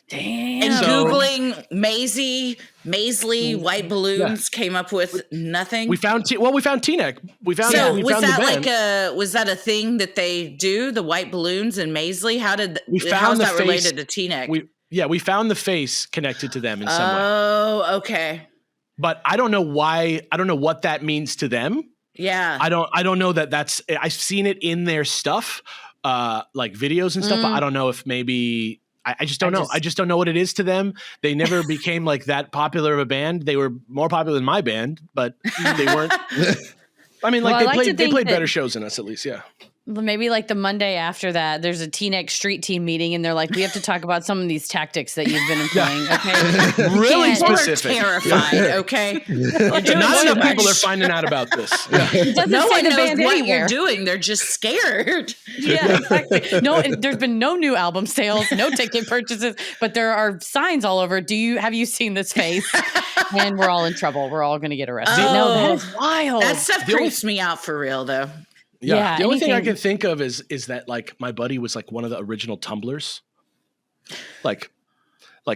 Damn. And Googling Maisley white balloons came up with nothing. We found T-Neck. Was that a thing that they do, the white balloons and Maisley? How's that related to T-Neck? We found the face connected to them in some way. Oh, okay. But I don't know why. I don't know what that means to them. Yeah. I don't know that's. I've seen it in their stuff, like videos and stuff. But I don't know if maybe. I just don't know. I just don't know what it is to them. They never became like that popular of a band. They were more popular than my band, but they weren't. I mean, they played better shows than us, at least. Yeah. Maybe like the Monday after that, there's a T-Neck street team meeting, and they're like, "We have to talk about some of these tactics that you've been employing." Okay, really specific. We're terrified. Okay, not enough people are finding out about this. No one knows what you're doing. They're just scared. Yeah, exactly. No, there's been no new album sales, no ticket purchases, but there are signs all over. Have you seen this face? And we're all in trouble. We're all going to get arrested. Oh, no, that's wild. That stuff creeps me out for real, though. Yeah. The only thing I can think of is that like my buddy was like one of the original Tumblrs, like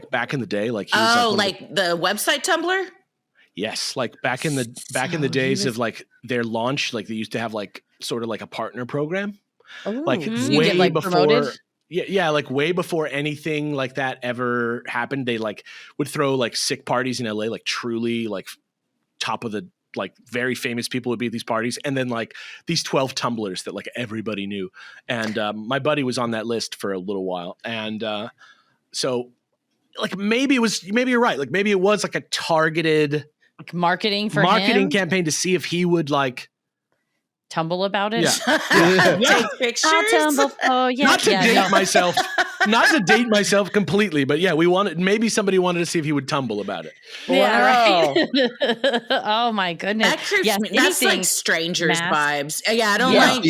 back in the day. Like he was the website Tumblr. Yes, like back in the days of like their launch, like they used to have like sort of like a partner program, like way before. Promoted? Yeah, like way before anything like that ever happened. They like would throw like sick parties in LA, like truly like top of the. Like very famous people would be at these parties, and then like these 12 tumblers that like everybody knew, and my buddy was on that list for a little while, and so like maybe you're right, like maybe it was like a targeted like marketing campaign to see if he would like tumble about it. Take pictures. Not to date myself completely, but yeah, maybe somebody wanted to see if he would tumble about it. Yeah, right. Oh my goodness. That creeps me. That's like strangers vibes. Yeah, I don't like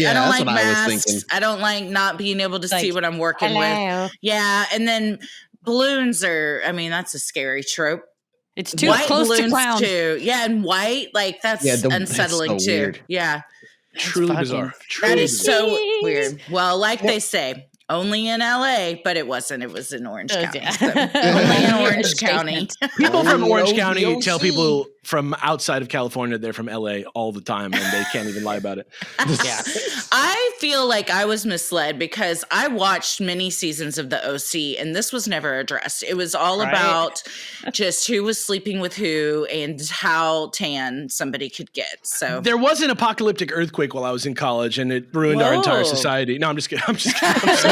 masks. I don't like not being able to see what I'm working with. Yeah, and then balloons that's a scary trope. It's too close to clowns too. Yeah, and white, like that's unsettling that's so too. weird. Yeah. Truly bizarre. That is so weird. Well, like they say, only in LA, but it wasn't. It was in Orange County. Yeah. So only in Orange County. People from Orange County tell people from outside of California they're from LA all the time, and they can't even lie about it. Yeah. I feel like I was misled because I watched many seasons of The OC, and this was never addressed. It was all about just who was sleeping with who and how tan somebody could get. So there was an apocalyptic earthquake while I was in college, and it ruined our entire society. No, I'm just kidding.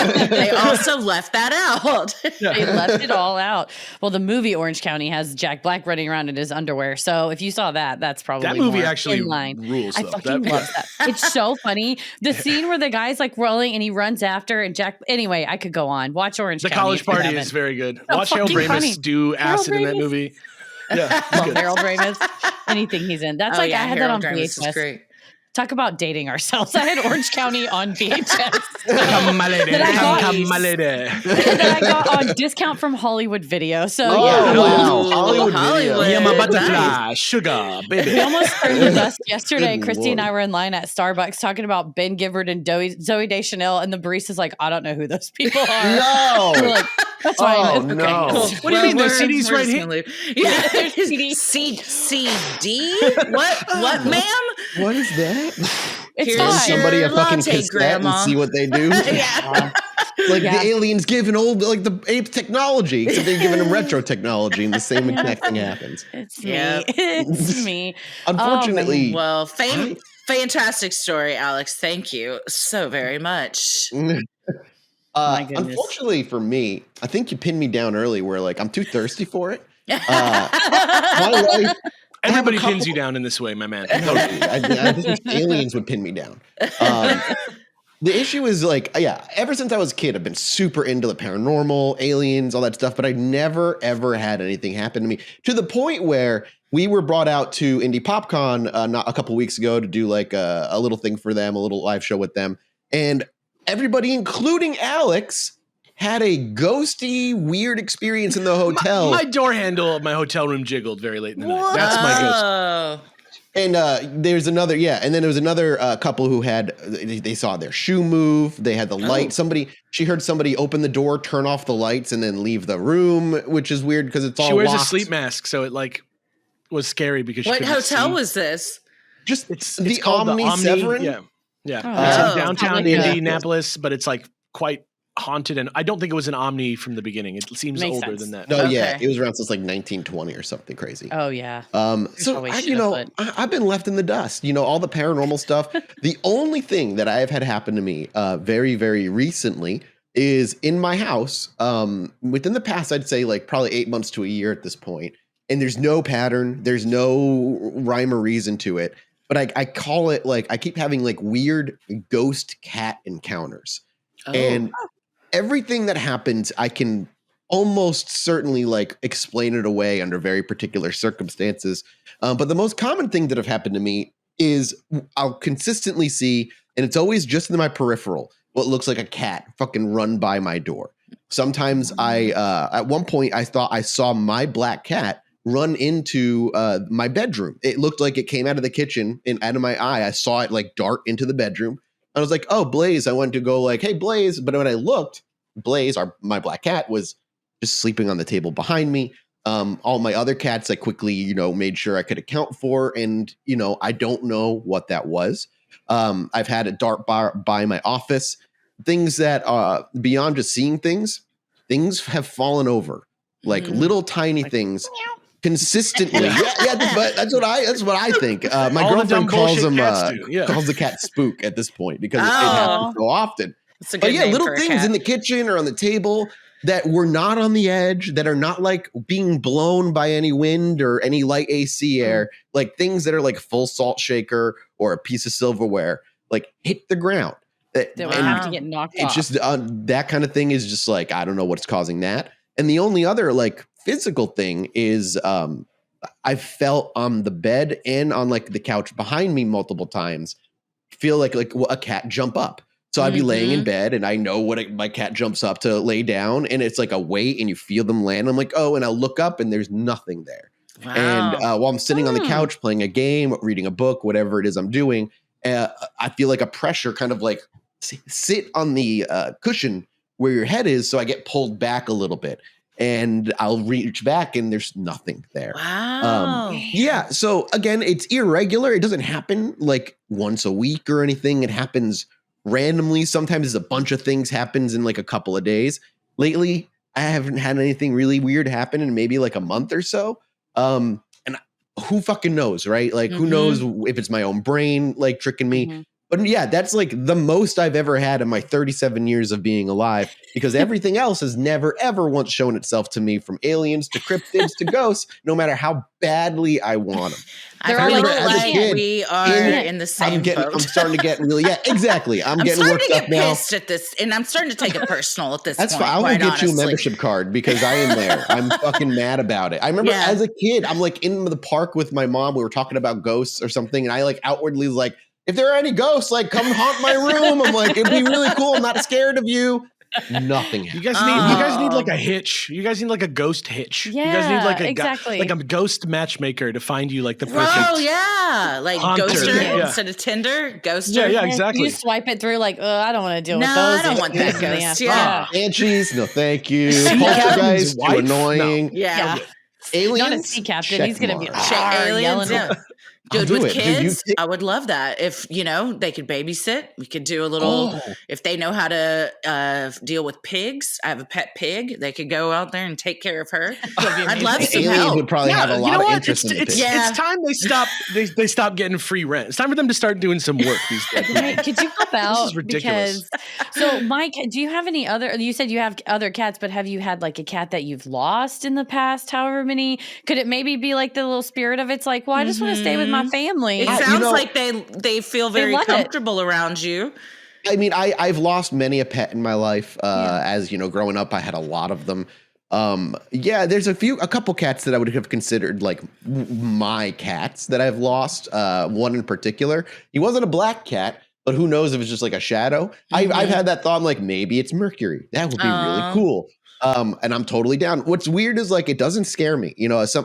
They also left that out. They left it all out. Well, the movie Orange County has Jack Black running around in his underwear. So if you saw that, that's probably that movie more actually in line. Rules. I fucking love that. It's so funny. The scene where the guy's like rolling and he runs after and Jack. Anyway, I could go on. Watch Orange County. The college party is very good. Watch Harold Ramis do acid in that movie. Yeah, love Harold Ramis. Anything he's in. That's I had that on VHS. Talk about dating ourselves. I had Orange County on VHS. Come my lady, come my lady. That I got on discount from Hollywood Video. So wow. Hollywood. Yeah, my butterfly, Nice. sugar, baby. we almost turned the dust yesterday. Good Christy Lord. and I were in line at Starbucks talking about Ben Gibbard and Zoe Deschanel, and the barista's like, I don't know who those people are. No. We're like, that's fine. Oh, It's okay. no. Cool. What do you mean? The CD's right here. Yeah, CD. CD. What, ma'am? What is that? It's Here's fine. Somebody a fucking latte, cassette Grandma. and see what they do. Yeah. Like Yeah. the aliens give an old, like the apes technology, except they're giving them retro technology, and the same exact thing happens. It's Yep. me. It's me. Unfortunately, Well, fantastic story, Alex. Thank you so very much. My goodness. unfortunately for me, I think you pinned me down early where like I'm too thirsty for it. My life, Everybody I have a pins you couple- down in this way, my man. Totally. I just wish aliens would pin me down. The issue is like, yeah, ever since I was a kid, I've been super into the paranormal, aliens, all that stuff, but I never, ever had anything happen to me to the point where we were brought out to Indie PopCon not a couple weeks ago to do like a little thing for them, a little live show with them. And everybody, including Alex, had a ghosty, weird experience in the hotel. My door handle of my hotel room jiggled very late in the night. That's my ghost. Oh. And there's another, and then there was another couple who had, they saw their shoe move. They had the light. She heard somebody open the door, turn off the lights, and then leave the room, which is weird because it's all She wears locked. a sleep mask, so it like was scary because she What couldn't hotel see. was this? Just It's the called Omni Severin. Yeah. Oh. It's Oh. in downtown Probably good. Indianapolis, but it's like quite haunted, and I don't think it was an Omni from the beginning. It seems Makes older sense. than that. No, yeah, Okay. it was around since like 1920 or something crazy. Oh, yeah. So probably I, should've put- I've been left in the dust. All the paranormal stuff. The only thing that I have had happen to me very, very recently is in my house. Within the past, I'd say like probably 8 months to a year at this point. And there's no pattern. There's no rhyme or reason to it. But I call it like I keep having like weird ghost cat encounters. Oh. And everything that happens, I can almost certainly like explain it away under very particular circumstances. But the most common thing that have happened to me is I'll consistently see, and it's always just in my peripheral, what looks like a cat fucking run by my door. Sometimes at one point I thought I saw my black cat run into my bedroom. It looked like it came out of the kitchen and out of my eye. I saw it like dart into the bedroom. I was like, oh, Blaze. I went to go like, hey, Blaze. But when I looked, Blaze, my black cat, was just sleeping on the table behind me. All my other cats, I quickly, made sure I could account for. And, I don't know what that was. I've had a dart by my office. Things that beyond just seeing things have fallen over. Like little tiny things. Consistently, but that's what I think. My All the dumb girlfriend calls bullshit them cats do, yeah. calls the cat spook at this point because it Oh. happens so often. It's a But good yeah, name little for a things cat. in the kitchen or on the table that were not on the edge, that are not like being blown by any wind or any light AC air, like things that are like full salt shaker or a piece of silverware, like hit the ground. That would have to get knocked It's off. just that kind of thing is just like, I don't know what's causing that. And the only other like physical thing is I felt on the bed and on like the couch behind me multiple times, feel like a cat jump up. So I'd be laying in bed and I know my cat jumps up to lay down and it's like a weight and you feel them land. I'm like, oh, and I'll look up and there's nothing there. Wow. And while I'm sitting on the couch playing a game, reading a book, whatever it is I'm doing, I feel like a pressure kind of like sit on the cushion where your head is. So I get pulled back a little bit. And I'll reach back and there's nothing there. Wow. Yeah. So again, it's irregular. It doesn't happen like once a week or anything. It happens randomly. Sometimes a bunch of things happens in like a couple of days. Lately, I haven't had anything really weird happen in maybe like a month or so. And who fucking knows, right? Like who knows if it's my own brain like tricking me. But yeah, that's like the most I've ever had in my 37 years of being alive, because everything else has never, ever once shown itself to me, from aliens to cryptids to ghosts, no matter how badly I want them. I There are, feel like, like kid, we are in the same boat. I'm starting to get really, exactly. I'm getting starting worked to up get now. pissed at this, and I'm starting to take it personal at this That's point. fine. I'll quite go get you a honestly. membership card because I am there. I'm fucking mad about it. I remember as a kid, I'm like in the park with my mom. We were talking about ghosts or something, and I like outwardly was like, if there are any ghosts, like come haunt my room. I'm like, it'd be really cool. I'm not scared of you. Nothing happened. You guys need like a hitch. You guys need like a ghost hitch. Yeah, you guys need like exactly. like a ghost matchmaker to find you like the perfect. Oh yeah, like hunter. Ghoster instead of Tinder. Ghoster. Yeah, exactly. You swipe it through like, I don't want to deal with those. I don't want that ghost. Yeah. Banshees, no thank you. Poltergeist, too annoying. No. Yeah. Aliens, not a sea captain. He's gonna be aliens. Yeah. Good with kids. Dude, I would love that. If, they could babysit, we could do a little, if they know how to deal with pigs. I have a pet pig. They could go out there and take care of her. I'd love some aliens help. would probably have a lot of interest in it's time they stop getting free rent. It's time for them to start doing some work these days. Right. Could you help out? This is ridiculous. So Mike, do you have any other, you said you have other cats, but have you had like a cat that you've lost in the past, however many? Could it maybe be like the little spirit of it's like, well, I just want to stay with my family. It sounds like they feel very comfortable around you. I mean, I've lost many a pet in my life. As growing up, I had a lot of them. There's a couple cats that I would have considered like my cats that I've lost. One in particular, he wasn't a black cat, but who knows if it's just like a shadow. I've had that thought. I'm like, maybe it's Mercury. That would be really cool. And I'm totally down. What's weird is like, it doesn't scare me.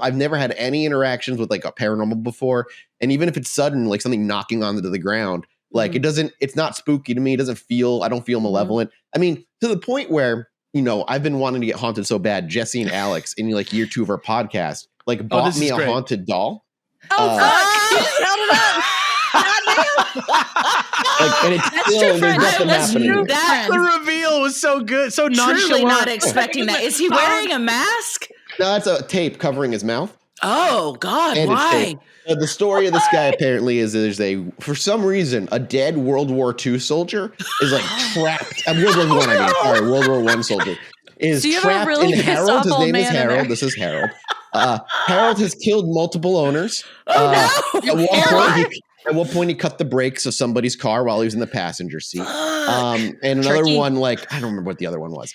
I've never had any interactions with like a paranormal before. And even if it's sudden, like something knocking onto the ground, like it's not spooky to me. I don't feel malevolent. I mean, to the point where, I've been wanting to get haunted so bad. Jesse and Alex in like year 2 of our podcast, like bought me a haunted doll. Oh, fuck. And it's still, there's nothing happening. The reveal was so good, so nonchalant. Truly not expecting that. Is he wearing a mask? No, that's a tape covering his mouth. Oh God, and why? The story of this guy apparently is for some reason, a dead World War II soldier is like trapped. World War I. World War I soldier is trapped in Harold. His name is Harold. This is Harold. Harold has killed multiple owners. Oh no! At one point, he cut the brakes of somebody's car while he was in the passenger seat. And another one, like, I don't remember what the other one was.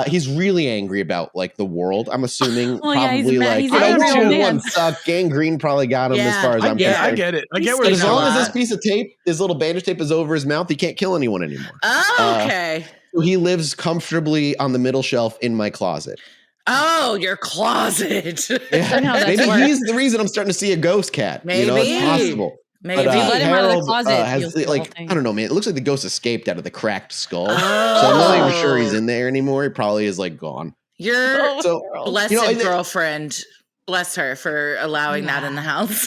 He's really angry about like the world. I'm assuming probably like World War I sucked. Gangrene probably got him as far as I'm concerned. I get it. I get where as long as this piece of tape, this little bandage tape is over his mouth, he can't kill anyone anymore. Oh, okay. So he lives comfortably on the middle shelf in my closet. Oh, your closet. Yeah. Maybe he's the reason I'm starting to see a ghost cat. Maybe. It's possible. Maybe but, if you let him out of the closet, has, I don't know, man. It looks like the ghost escaped out of the cracked skull. So I'm not even sure he's in there anymore. He probably is like gone. Your blessed girlfriend, bless her for allowing that in the house.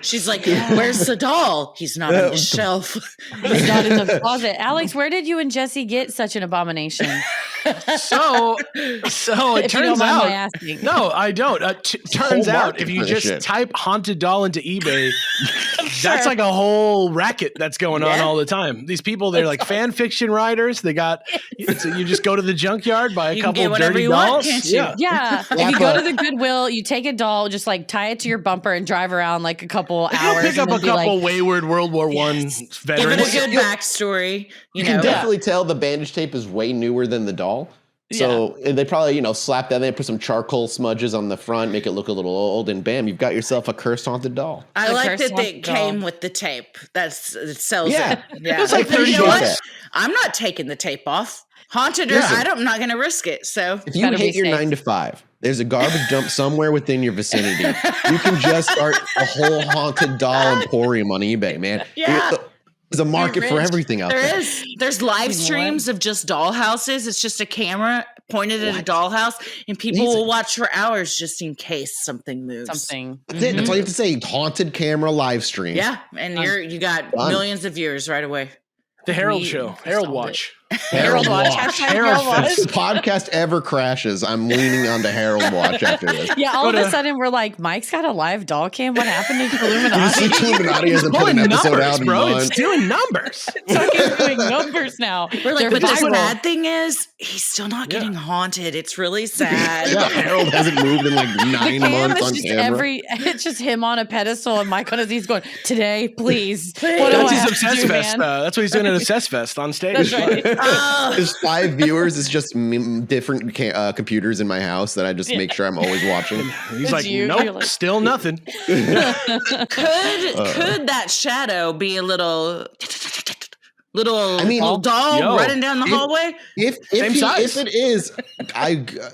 She's like, where's the doll? He's not on the shelf. He's not in the closet. Alex, where did you and Jesse get such an abomination? So it turns out. No, I don't. Turns out if you just type haunted doll into eBay, that's like a whole racket that's going on all the time. These people, they're like fan fiction writers. They got you just go to the junkyard, buy a couple dirty dolls. Yeah. If you go to the Goodwill, you take a doll, just like tie it to your bumper and drive around like a couple hours. Pick up a couple wayward World War I veterans. Give it a good backstory. You can definitely tell the bandage tape is way newer than the doll. So they probably, slap that in, put some charcoal smudges on the front, make it look a little old, and bam, you've got yourself a cursed haunted doll. I like that they came with the tape. It sells it. Yeah. It was like 30 bucks. I'm not taking the tape off. Haunted or I'm not going to risk it. So if you hate your 9 to 5, there's a garbage dump somewhere within your vicinity. You can just start a whole haunted doll emporium on eBay, man. Yeah. There's a market for everything out there. There's live streams of just dollhouses. It's just a camera pointed at a dollhouse, and people will watch for hours just in case something moves. That's it. That's all you have to say. Haunted camera live stream. Yeah, and you got millions of viewers right away. The Harold Show. Harold Watch. Harold Watch. Harold Watch. If the podcast ever crashes, I'm leaning on to Harold Watch after this. Yeah, all of a sudden we're like, Mike's got a live doll cam. What happened to Chilluminati? Chilluminati hasn't put an episode out in months. It's doing numbers. It's doing numbers now. We're like, but the sad thing is, he's still not getting haunted. It's really sad. Yeah, Harold hasn't moved in like 9 months on camera. It's just him on a pedestal and Mike on his knees going, today, please. That's his Obsess Fest. That's what he's doing at Obsess Fest on stage. That's right. There's 5 viewers. It's just different computers in my house that I just make sure I'm always watching. He's like, nope, still nothing. Could that shadow be a little doll running down the hallway? If it is,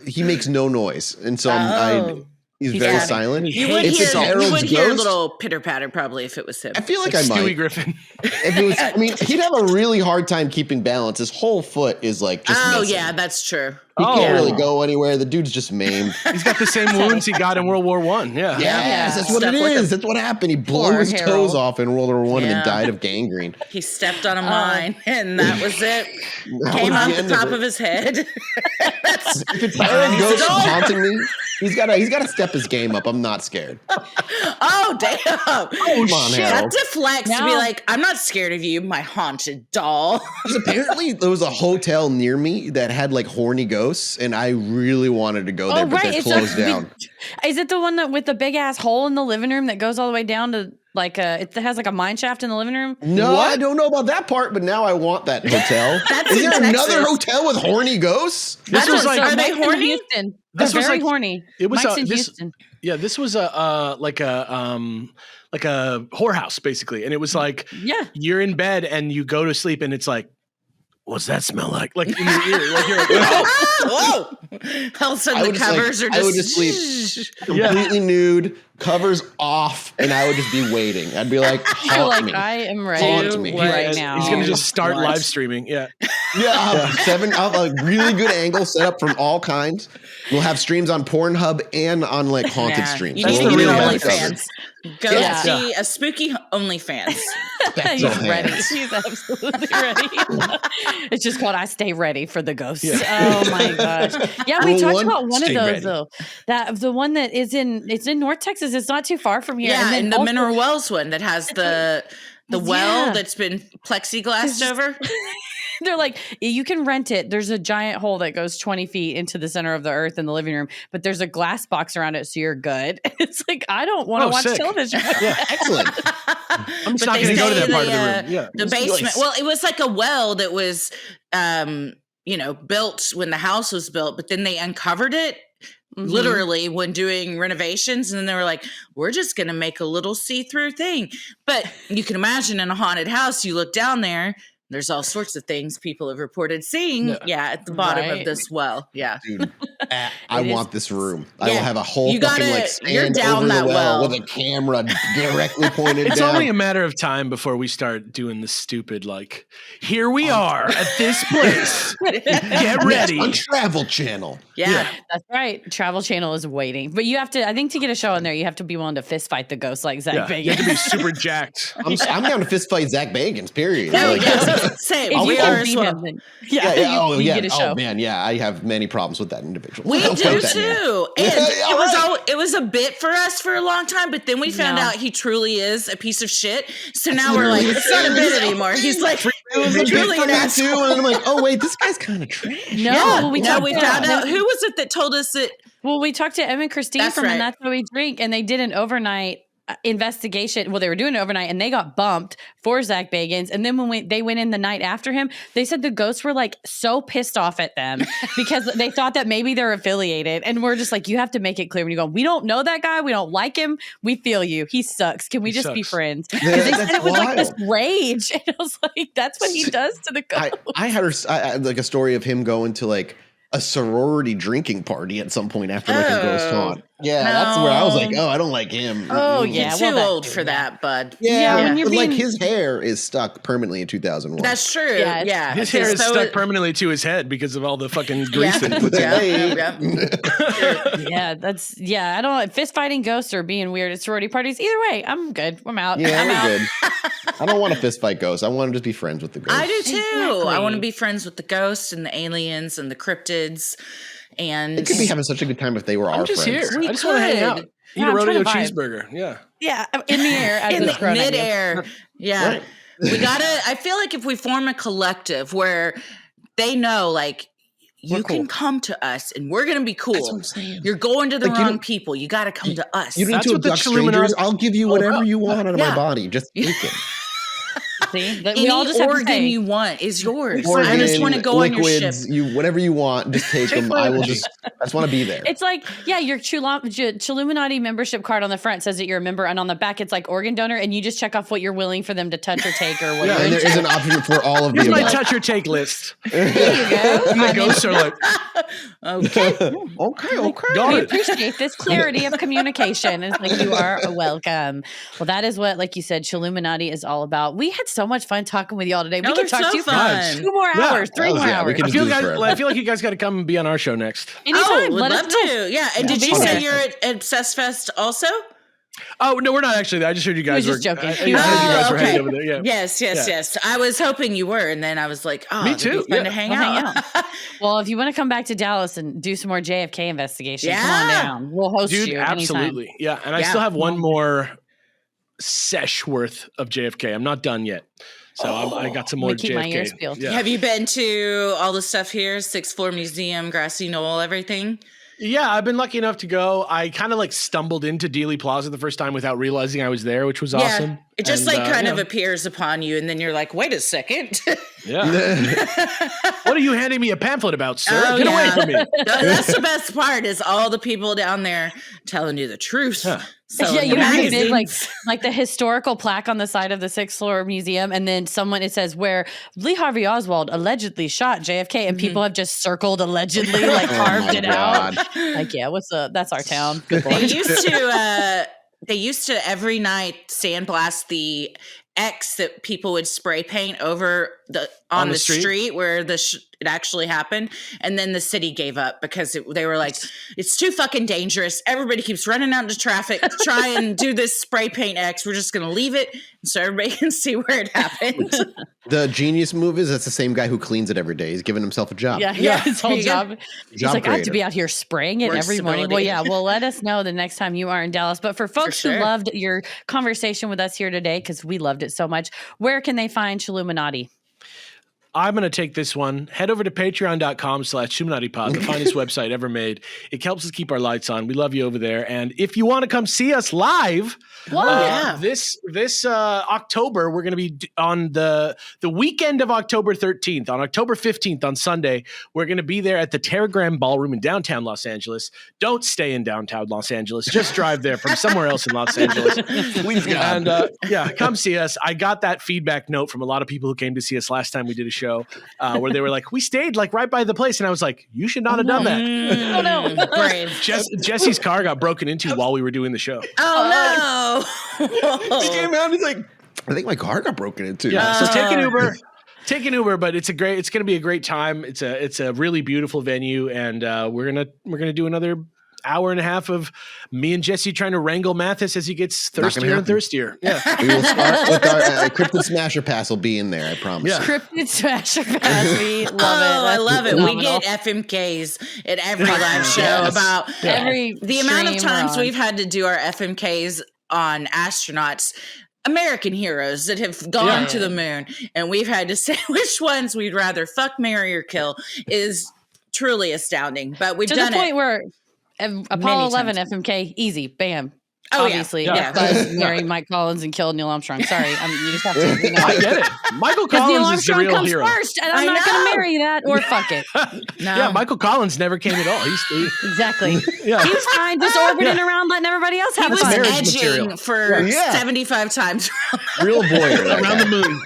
he makes no noise, and so he's very silent. You would hear a little pitter patter probably if it was him. I feel like I might. Stewie Griffin. If it was, I mean, he'd have a really hard time keeping balance. His whole foot is like just missing. Yeah, that's true. He can't really go anywhere. The dude's just maimed. He's got the same wounds he got in World War I. Yeah. Yes, that's what it is. That's what happened. He blew his toes off in World War I and then died of gangrene. He stepped on a mine, and that was it. Came off the top of his head. If it's ghost haunting me, he's got to step his game up. I'm not scared. Oh, damn. Come on, shit. That deflects to be like, I'm not scared of you, my haunted doll. Apparently, there was a hotel near me that had like horny ghosts, and I really wanted to go there, but they're closed down. Is it the one that with the big ass hole in the living room that goes all the way down to like it has like a mine shaft in the living room? No, I don't know about that part, but now I want that hotel. Is there another hotel with horny ghosts? Are they horny? Houston. They're very horny. It was Mike's in Houston. Yeah, this was like a whorehouse basically, and it was like you're in bed and you go to sleep and it's like, what's that smell like? Like in your ear, like you're like, whoa! All of a sudden the covers are just. I would just sleep completely nude, covers off, and I would just be waiting. I'd be like, haunt me. I am ready right now. He's gonna just start live streaming. Yeah. I'll have a really good angle set up from all kinds. We'll have streams on Pornhub and on like haunted streams. You need to get an OnlyFans. Go see a spooky OnlyFans. He's ready. He's absolutely ready. It's just called I Stay Ready for the Ghosts. Yeah. Oh my gosh. Yeah, we talked about one of those though. That the one that is it's in North Texas. It's not too far from here. Yeah, and the Mineral Wells one that has the well that's been plexiglassed over. They're like, you can rent it. There's a giant hole that goes 20 feet into the center of the earth in the living room, but there's a glass box around it, so you're good. It's like, I don't want to watch television. Yeah, excellent. I'm just not going to go to that part of the room. Yeah. The basement. Well, it was like a well that was, built when the house was built, but then they uncovered it. Mm-hmm. Literally when doing renovations, and then they were like, we're just going to make a little see-through thing. But you can imagine in a haunted house, you look down there, there's all sorts of things people have reported seeing. Yeah, at the bottom of this well. Yeah, dude, I want this room. I will have a whole stand you're down over that the well with a camera directly pointed It's down. only a matter of time before we start doing the stupid like, here we are at this place. Get ready on Travel Channel. Yeah, that's right. Travel Channel is waiting, but you have to. I think to get a show in there, you have to be willing to fist fight the ghosts like Zack Bagans. You have to be super jacked. I'm down to fist fight Zack Bagans. Period. No, same. If we you are beat as well. him, then, you get a show. Oh man, I have many problems with that individual. We do too. And it was a bit for us for a long time, but then we found out he truly is a piece of shit. So now we're like, it's not a bit anymore. He's like, truly an asshole. And I'm like, oh wait, this guy's kind of trash. No, we found out. Who was it that told us that? Well, we talked to Em and Christine and That's What We Drink, and they did an overnight investigation. Well, they were doing it overnight, and they got bumped for Zack Bagans. And then when they went in the night after him, they said the ghosts were like so pissed off at them because they thought that maybe they're affiliated. And we're just like, you have to make it clear when you go, we don't know that guy, we don't like him, we feel you, he sucks. Can we just be friends? Because they said it was like this rage, and I was like, that's what he does to the ghost. I had like a story of him going to like a sorority drinking party at some point after like a ghost haunt. Yeah, that's where I was like, oh, I don't like him. Oh, yeah. You're too old for that, bud. Yeah. When you're like his hair is stuck permanently in 2001. That's true. Yeah. His hair is stuck permanently to his head because of all the fucking grease that he puts in. I don't know. Fist fighting ghosts or being weird at sorority parties. Either way, I'm good. I'm out. Yeah, I'm good. I don't want to fist fight ghosts. I want to just be friends with the ghosts. I do too. Exactly. I want to be friends with the ghosts and the aliens and the cryptids. And it could be having such a good time if they were our friends. Here. I just want to hang out. Eat a rodeo cheeseburger. Yeah, in the air, in the midair. Yeah, right. We gotta. I feel like if we form a collective where they know, like, you can come to us and we're gonna be cool. That's what I'm saying. You're going to the wrong people. You got to come to us. You need to abduct strangers. I'll give you whatever you want out of my body. Just take it. See, any organ you want is yours. Organ, I just want to go liquids, on your ship. whatever you want, just take them. I just want to be there. It's like, your Chilluminati membership card on the front says that you're a member, and on the back it's like organ donor, and you just check off what you're willing for them to touch or take or whatever. And there is an option for all of Here's the my above. touch or take list. There you go. And the ghosts are like, Okay. got We it. appreciate this clarity of communication. It's like, you are welcome. Well, that is what, like you said, Chilluminati is all about. We had so much fun talking with y'all today. We can talk to you for fun. 2 more hours, 3 more hours. we can I feel do this forever. like you guys got to come and be on our show next. Anytime. Would Let love us know. to. Yeah. And did you say you're at Obsessed Fest also? Oh no, we're not actually. I just heard you guys was were just joking. I heard you guys were heading over there. Yeah. Yes. I was hoping you were, and then I was like, oh, Me it'd too. be fun Yeah. to hang We'll out. Well, if you want to come back to Dallas and do some more JFK investigation, come on Yeah. down. We'll host Dude, you anytime. absolutely. Yeah, and I still have one more sesh worth of JFK. I'm not done yet. So I got some more keep JFK. my ears peeled. Yeah. Have you been to all the stuff here? 6th floor museum, grassy knoll, everything? Yeah, I've been lucky enough to go. I kind of like stumbled into Dealey Plaza the first time without realizing I was there, which was awesome. It just And, kind of appears upon you, and then you're like, wait a second. Yeah. What are you handing me a pamphlet about, sir? Oh, Get away yeah. from me. That's the best part is all the people down there telling you the truth. Huh. Yeah, you have a big magazines. like the historical plaque on the side of the 6th floor museum, and then it says where Lee Harvey Oswald allegedly shot JFK, and people have just circled allegedly, like carved it out. Like, yeah, what's up? That's our town. Good They Lord. used to every night sandblast the X that people would spray paint over on the street where it actually happened, and then the city gave up because they were like, it's too fucking dangerous. Everybody keeps running out into traffic. Try and do this spray paint X. We're just gonna leave it so everybody can see where it happened. The genius move is that's the same guy who cleans it every day. He's giving himself a job. Yeah, his whole job. He's like, I have to be out here spraying it every morning. Well, yeah, well, let us know the next time you are in Dallas. But for folks who loved your conversation with us here today, because we loved it so much, where can they find Chilluminati? I'm going to take this one. Head over to patreon.com/ChilluminatiPod, the finest website ever made. It helps us keep our lights on. We love you over there. And if you want to come see us live, this October, we're going to be on the weekend of October 13th. On October 15th, on Sunday, we're going to be there at the Terragram Ballroom in downtown Los Angeles. Don't stay in downtown Los Angeles. Just drive there from somewhere else in Los Angeles. Please, God. And come see us. I got that feedback note from a lot of people who came to see us last time we did a show where they were like, we stayed like right by the place. And I was like, you should not have done that. Oh, no. Brave. Jesse's car got broken into while we were doing the show. Oh, no. He came out. He's like, I think my car got broken into. Yeah. So take an Uber. Take an Uber, but it's going to be a great time. It's a really beautiful venue, and we're gonna do another hour and a half of me and Jesse trying to wrangle Mathis as he gets thirstier and thirstier. Yeah. We will start with our Cryptid Smasher Pass will be in there, I promise. Yeah. Cryptid Smasher Pass. We love it. I love it. Phenomenal. We get FMKs at every live show about the amount of times we've had to do our FMKs on astronauts, American heroes that have gone to the moon, and we've had to say which ones we'd rather fuck, marry, or kill is truly astounding. But we've done it. To the point where Apollo 11 FMK, easy, bam. Oh, obviously, yeah. Buzz married Mike Collins and killed Neil Armstrong. Sorry, you just have to. I get it. Michael Neil Collins is the Armstrong real comes hero. first, and I'm not going to marry that or fuck it. No. Yeah, Michael Collins never came at all. Exactly. Yeah. He was fine, just orbiting around, letting everybody else have He was fun. marriage edging material. for 75 times. Real boy. Around the moon.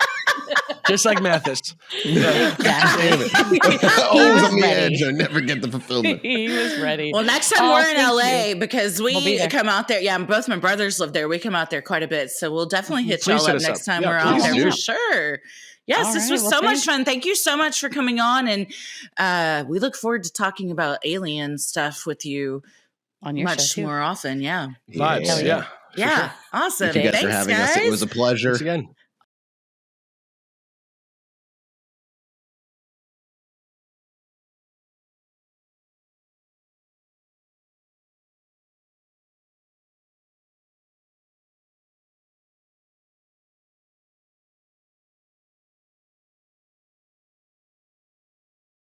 Just like Mathis. Exactly. Always on the edge. I never get the fulfillment. He was ready. Well, next time we're in LA, you. because we We'll be there. come out there. Yeah, both my brothers live there. We come out there quite a bit. So we'll definitely hit Please y'all hit up us next up. time Yeah, we're out please there do. for sure. Yes, All this right, was well, so much thanks. fun. Thank you so much for coming on. And we look forward to talking about alien stuff with you On your much show, too. more often. Yeah. Vibes. Yeah. Yeah. Yeah. Awesome. Thank you guys Thanks, for having guys. us. It was a pleasure. Thanks again.